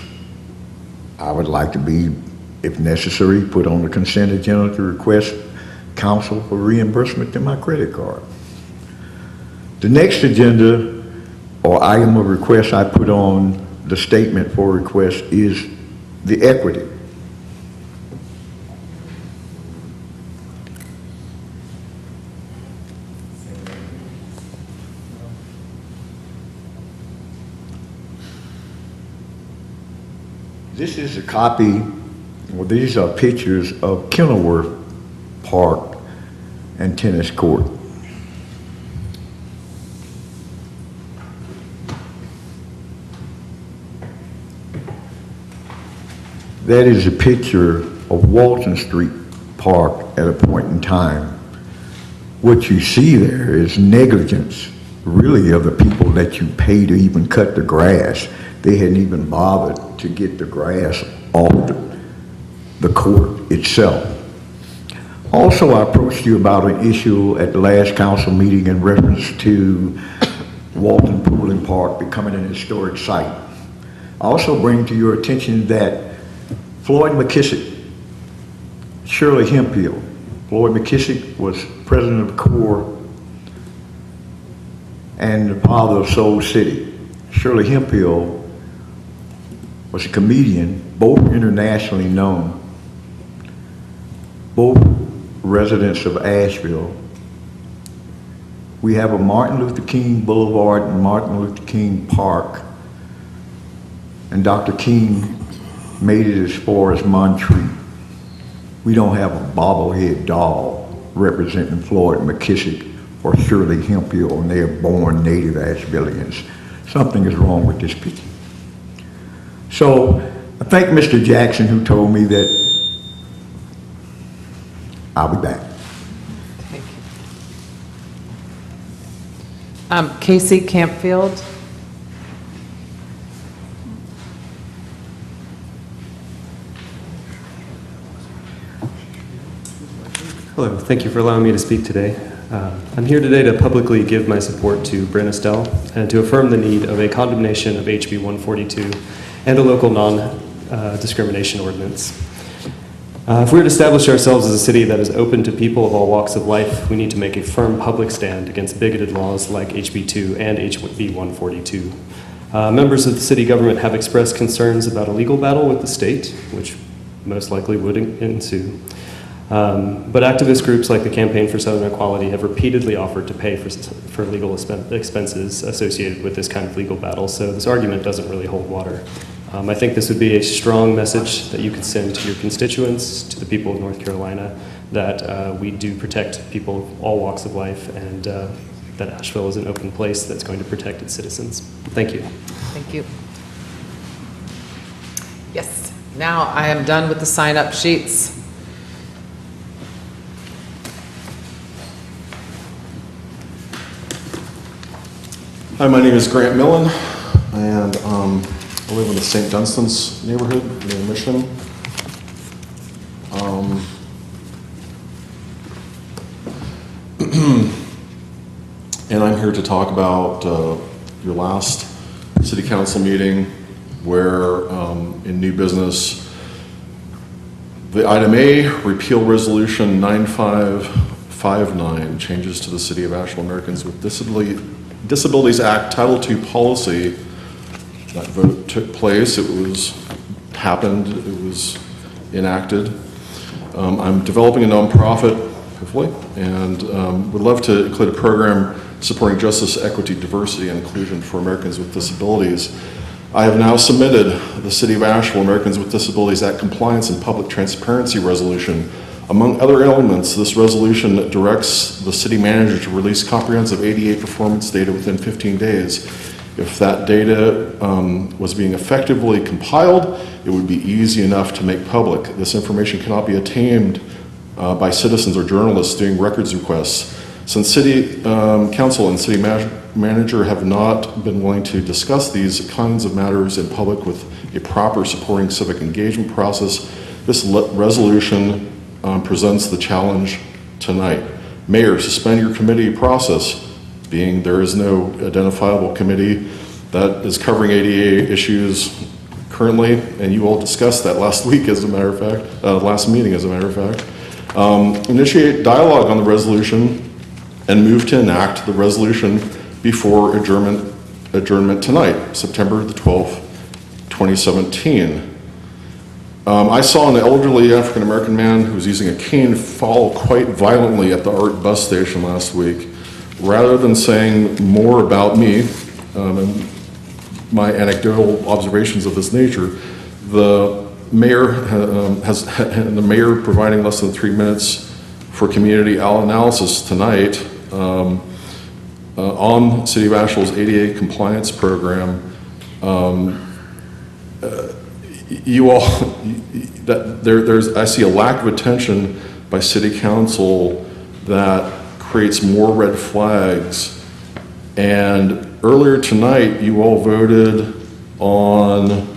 I would like to be, if necessary, put on the consent agenda to request council for reimbursement to my credit card. The next agenda or item of request I put on the statement for request is the equity. This is a copy, well, these are pictures of Kenilworth Park and tennis court. That is a picture of Walton Street Park at a point in time. What you see there is negligence, really, of the people that you pay to even cut the grass. They hadn't even bothered to get the grass off the court itself. Also, I approached you about an issue at the last council meeting in reference to Walton Pool and Park becoming an historic site. I also bring to your attention that Floyd McKissick, Shirley Hemphill, Floyd McKissick was president of the Corps and the father of Soul City. Shirley Hemphill was a comedian, both internationally known, both residents of Asheville. We have a Martin Luther King Boulevard and Martin Luther King Park, and Dr. King made it as far as Montreat. We don't have a bobblehead doll representing Floyd McKissick or Shirley Hemphill, and they are born native Ashevilleans. Something is wrong with this picture. So I thank Mr. Jackson, who told me that I'll be back. Thank you. Casey Campfield. Hello, thank you for allowing me to speak today. I'm here today to publicly give my support to Bryn Estelle and to affirm the need of a condemnation of HB 142 and a local non-discrimination ordinance. If we're to establish ourselves as a city that is open to people of all walks of life, we need to make a firm public stand against bigoted laws like HB 2 and HB 142. Members of the city government have expressed concerns about a legal battle with the state, which most likely would ensue. But activist groups like the Campaign for Southern Equality have repeatedly offered to pay for legal expenses associated with this kind of legal battle, so this argument doesn't really hold water. I think this would be a strong message that you could send to your constituents, to the people of North Carolina, that we do protect people of all walks of life, and that Asheville is an open place that's going to protect its citizens. Thank you. Thank you. Yes, now I am done with the sign-up sheets. Hi, my name is Grant Millen, and I live in the St. Dunstan's neighborhood near Mission. And I'm here to talk about your last city council meeting where in new business, the item A, repeal resolution 9559, changes to the City of Asheville Americans with Disabilities Act Title II policy. That vote took place. It was enacted. I'm developing a nonprofit, hopefully, and would love to include a program supporting justice, equity, diversity, and inclusion for Americans with disabilities. I have now submitted the City of Asheville Americans with Disabilities Act Compliance and Public Transparency Resolution. Among other elements, this resolution directs the city manager to release comprehensive ADA performance data within 15 days. If that data was being effectively compiled, it would be easy enough to make public. This information cannot be attained by citizens or journalists doing records requests. Since City Council and City Manager have not been willing to discuss these kinds of matters in public with a proper supporting civic engagement process, this resolution presents the challenge tonight. Mayor, suspend your committee process, being there is no identifiable committee that is covering ADA issues currently, and you all discussed that last week, as a matter of fact, last meeting, as a matter of fact. Initiate dialogue on the resolution and move to enact the resolution before adjournment tonight, September the 12th, 2017. I saw an elderly African-American man who was using a cane fall quite violently at the ART bus station last week. Rather than saying more about me and my anecdotal observations of this nature, the mayor the mayor providing less than 3 minutes for community analysis tonight on City of Asheville's ADA compliance program. You all, I see a lack of attention by City Council that creates more red flags. And earlier tonight, you all voted on,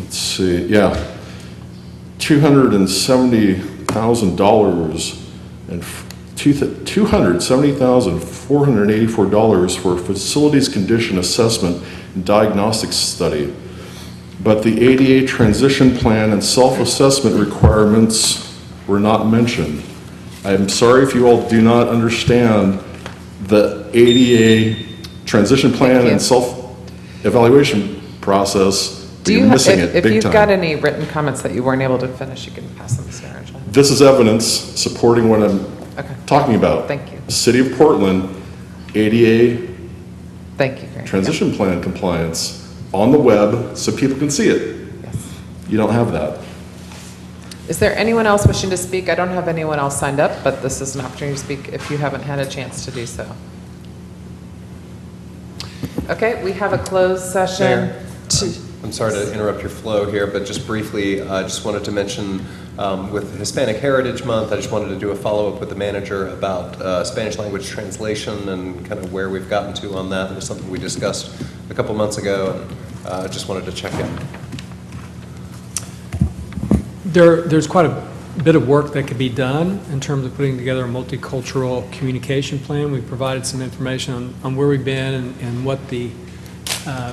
let's see, yeah, $270,000 and $270,484 for a facilities condition assessment and diagnostic study. but the ADA transition plan and self-assessment requirements were not mentioned. I'm sorry if you all do not understand the ADA transition plan and self-evaluation process. You're missing it big time. If you've got any written comments that you weren't able to finish, you can pass them to Sarah. This is evidence supporting what I'm talking about. Thank you. City of Portland, ADA Thank you, Greg. transition plan compliance on the web so people can see it. You don't have that. Is there anyone else wishing to speak? I don't have anyone else signed up, but this is an opportunity to speak if you haven't had a chance to do so. Okay, we have a closed session. I'm sorry to interrupt your flow here, but just briefly, I just wanted to mention with Hispanic Heritage Month, I just wanted to do a follow-up with the manager about Spanish language translation and kind of where we've gotten to on that. It was something we discussed a couple months ago, and I just wanted to check in. There's quite a bit of work that could be done in terms of putting together a multicultural communication plan. We provided some information on where we've been and what the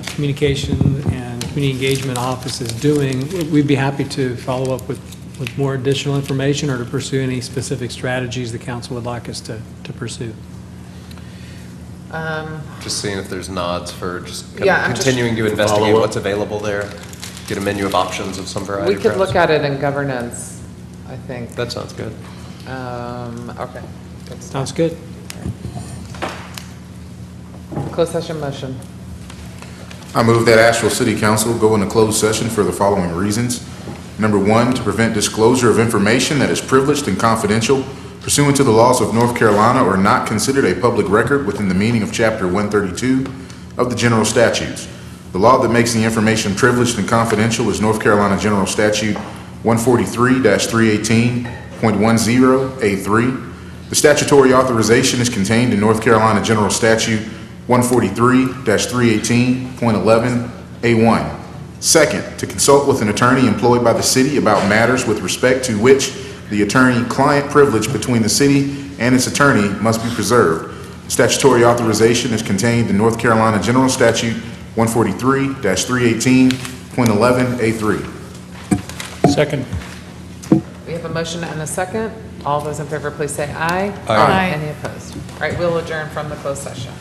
communication and community engagement office is doing. We'd be happy to follow up with more additional information or to pursue any specific strategies the council would like us to pursue. Just seeing if there's nods for just kind Yeah, of continuing to investigate what's available there, get a menu of options of some variety. We could look at it in governance, I think. That sounds good. Okay. Good stuff. Sounds good. Closed session motion. I move that Asheville City Council go into closed session for the following reasons. Number one, to prevent disclosure of information that is privileged and confidential pursuant to the laws of North Carolina or not considered a public record within the meaning of Chapter 132 of the General Statutes. The law that makes the information privileged and confidential is North Carolina General Statute 143-318.10A3. The statutory authorization is contained in North Carolina General Statute 143-318.11A1. Second, to consult with an attorney employed by the city about matters with respect to which the attorney-client privilege between the city and its attorney must be preserved. Statutory authorization is contained in North Carolina General Statute 143-318.11A3. Second. We have a motion and a second. All those in favor, please say aye. Aye. Any opposed? All right, we'll adjourn from the closed session.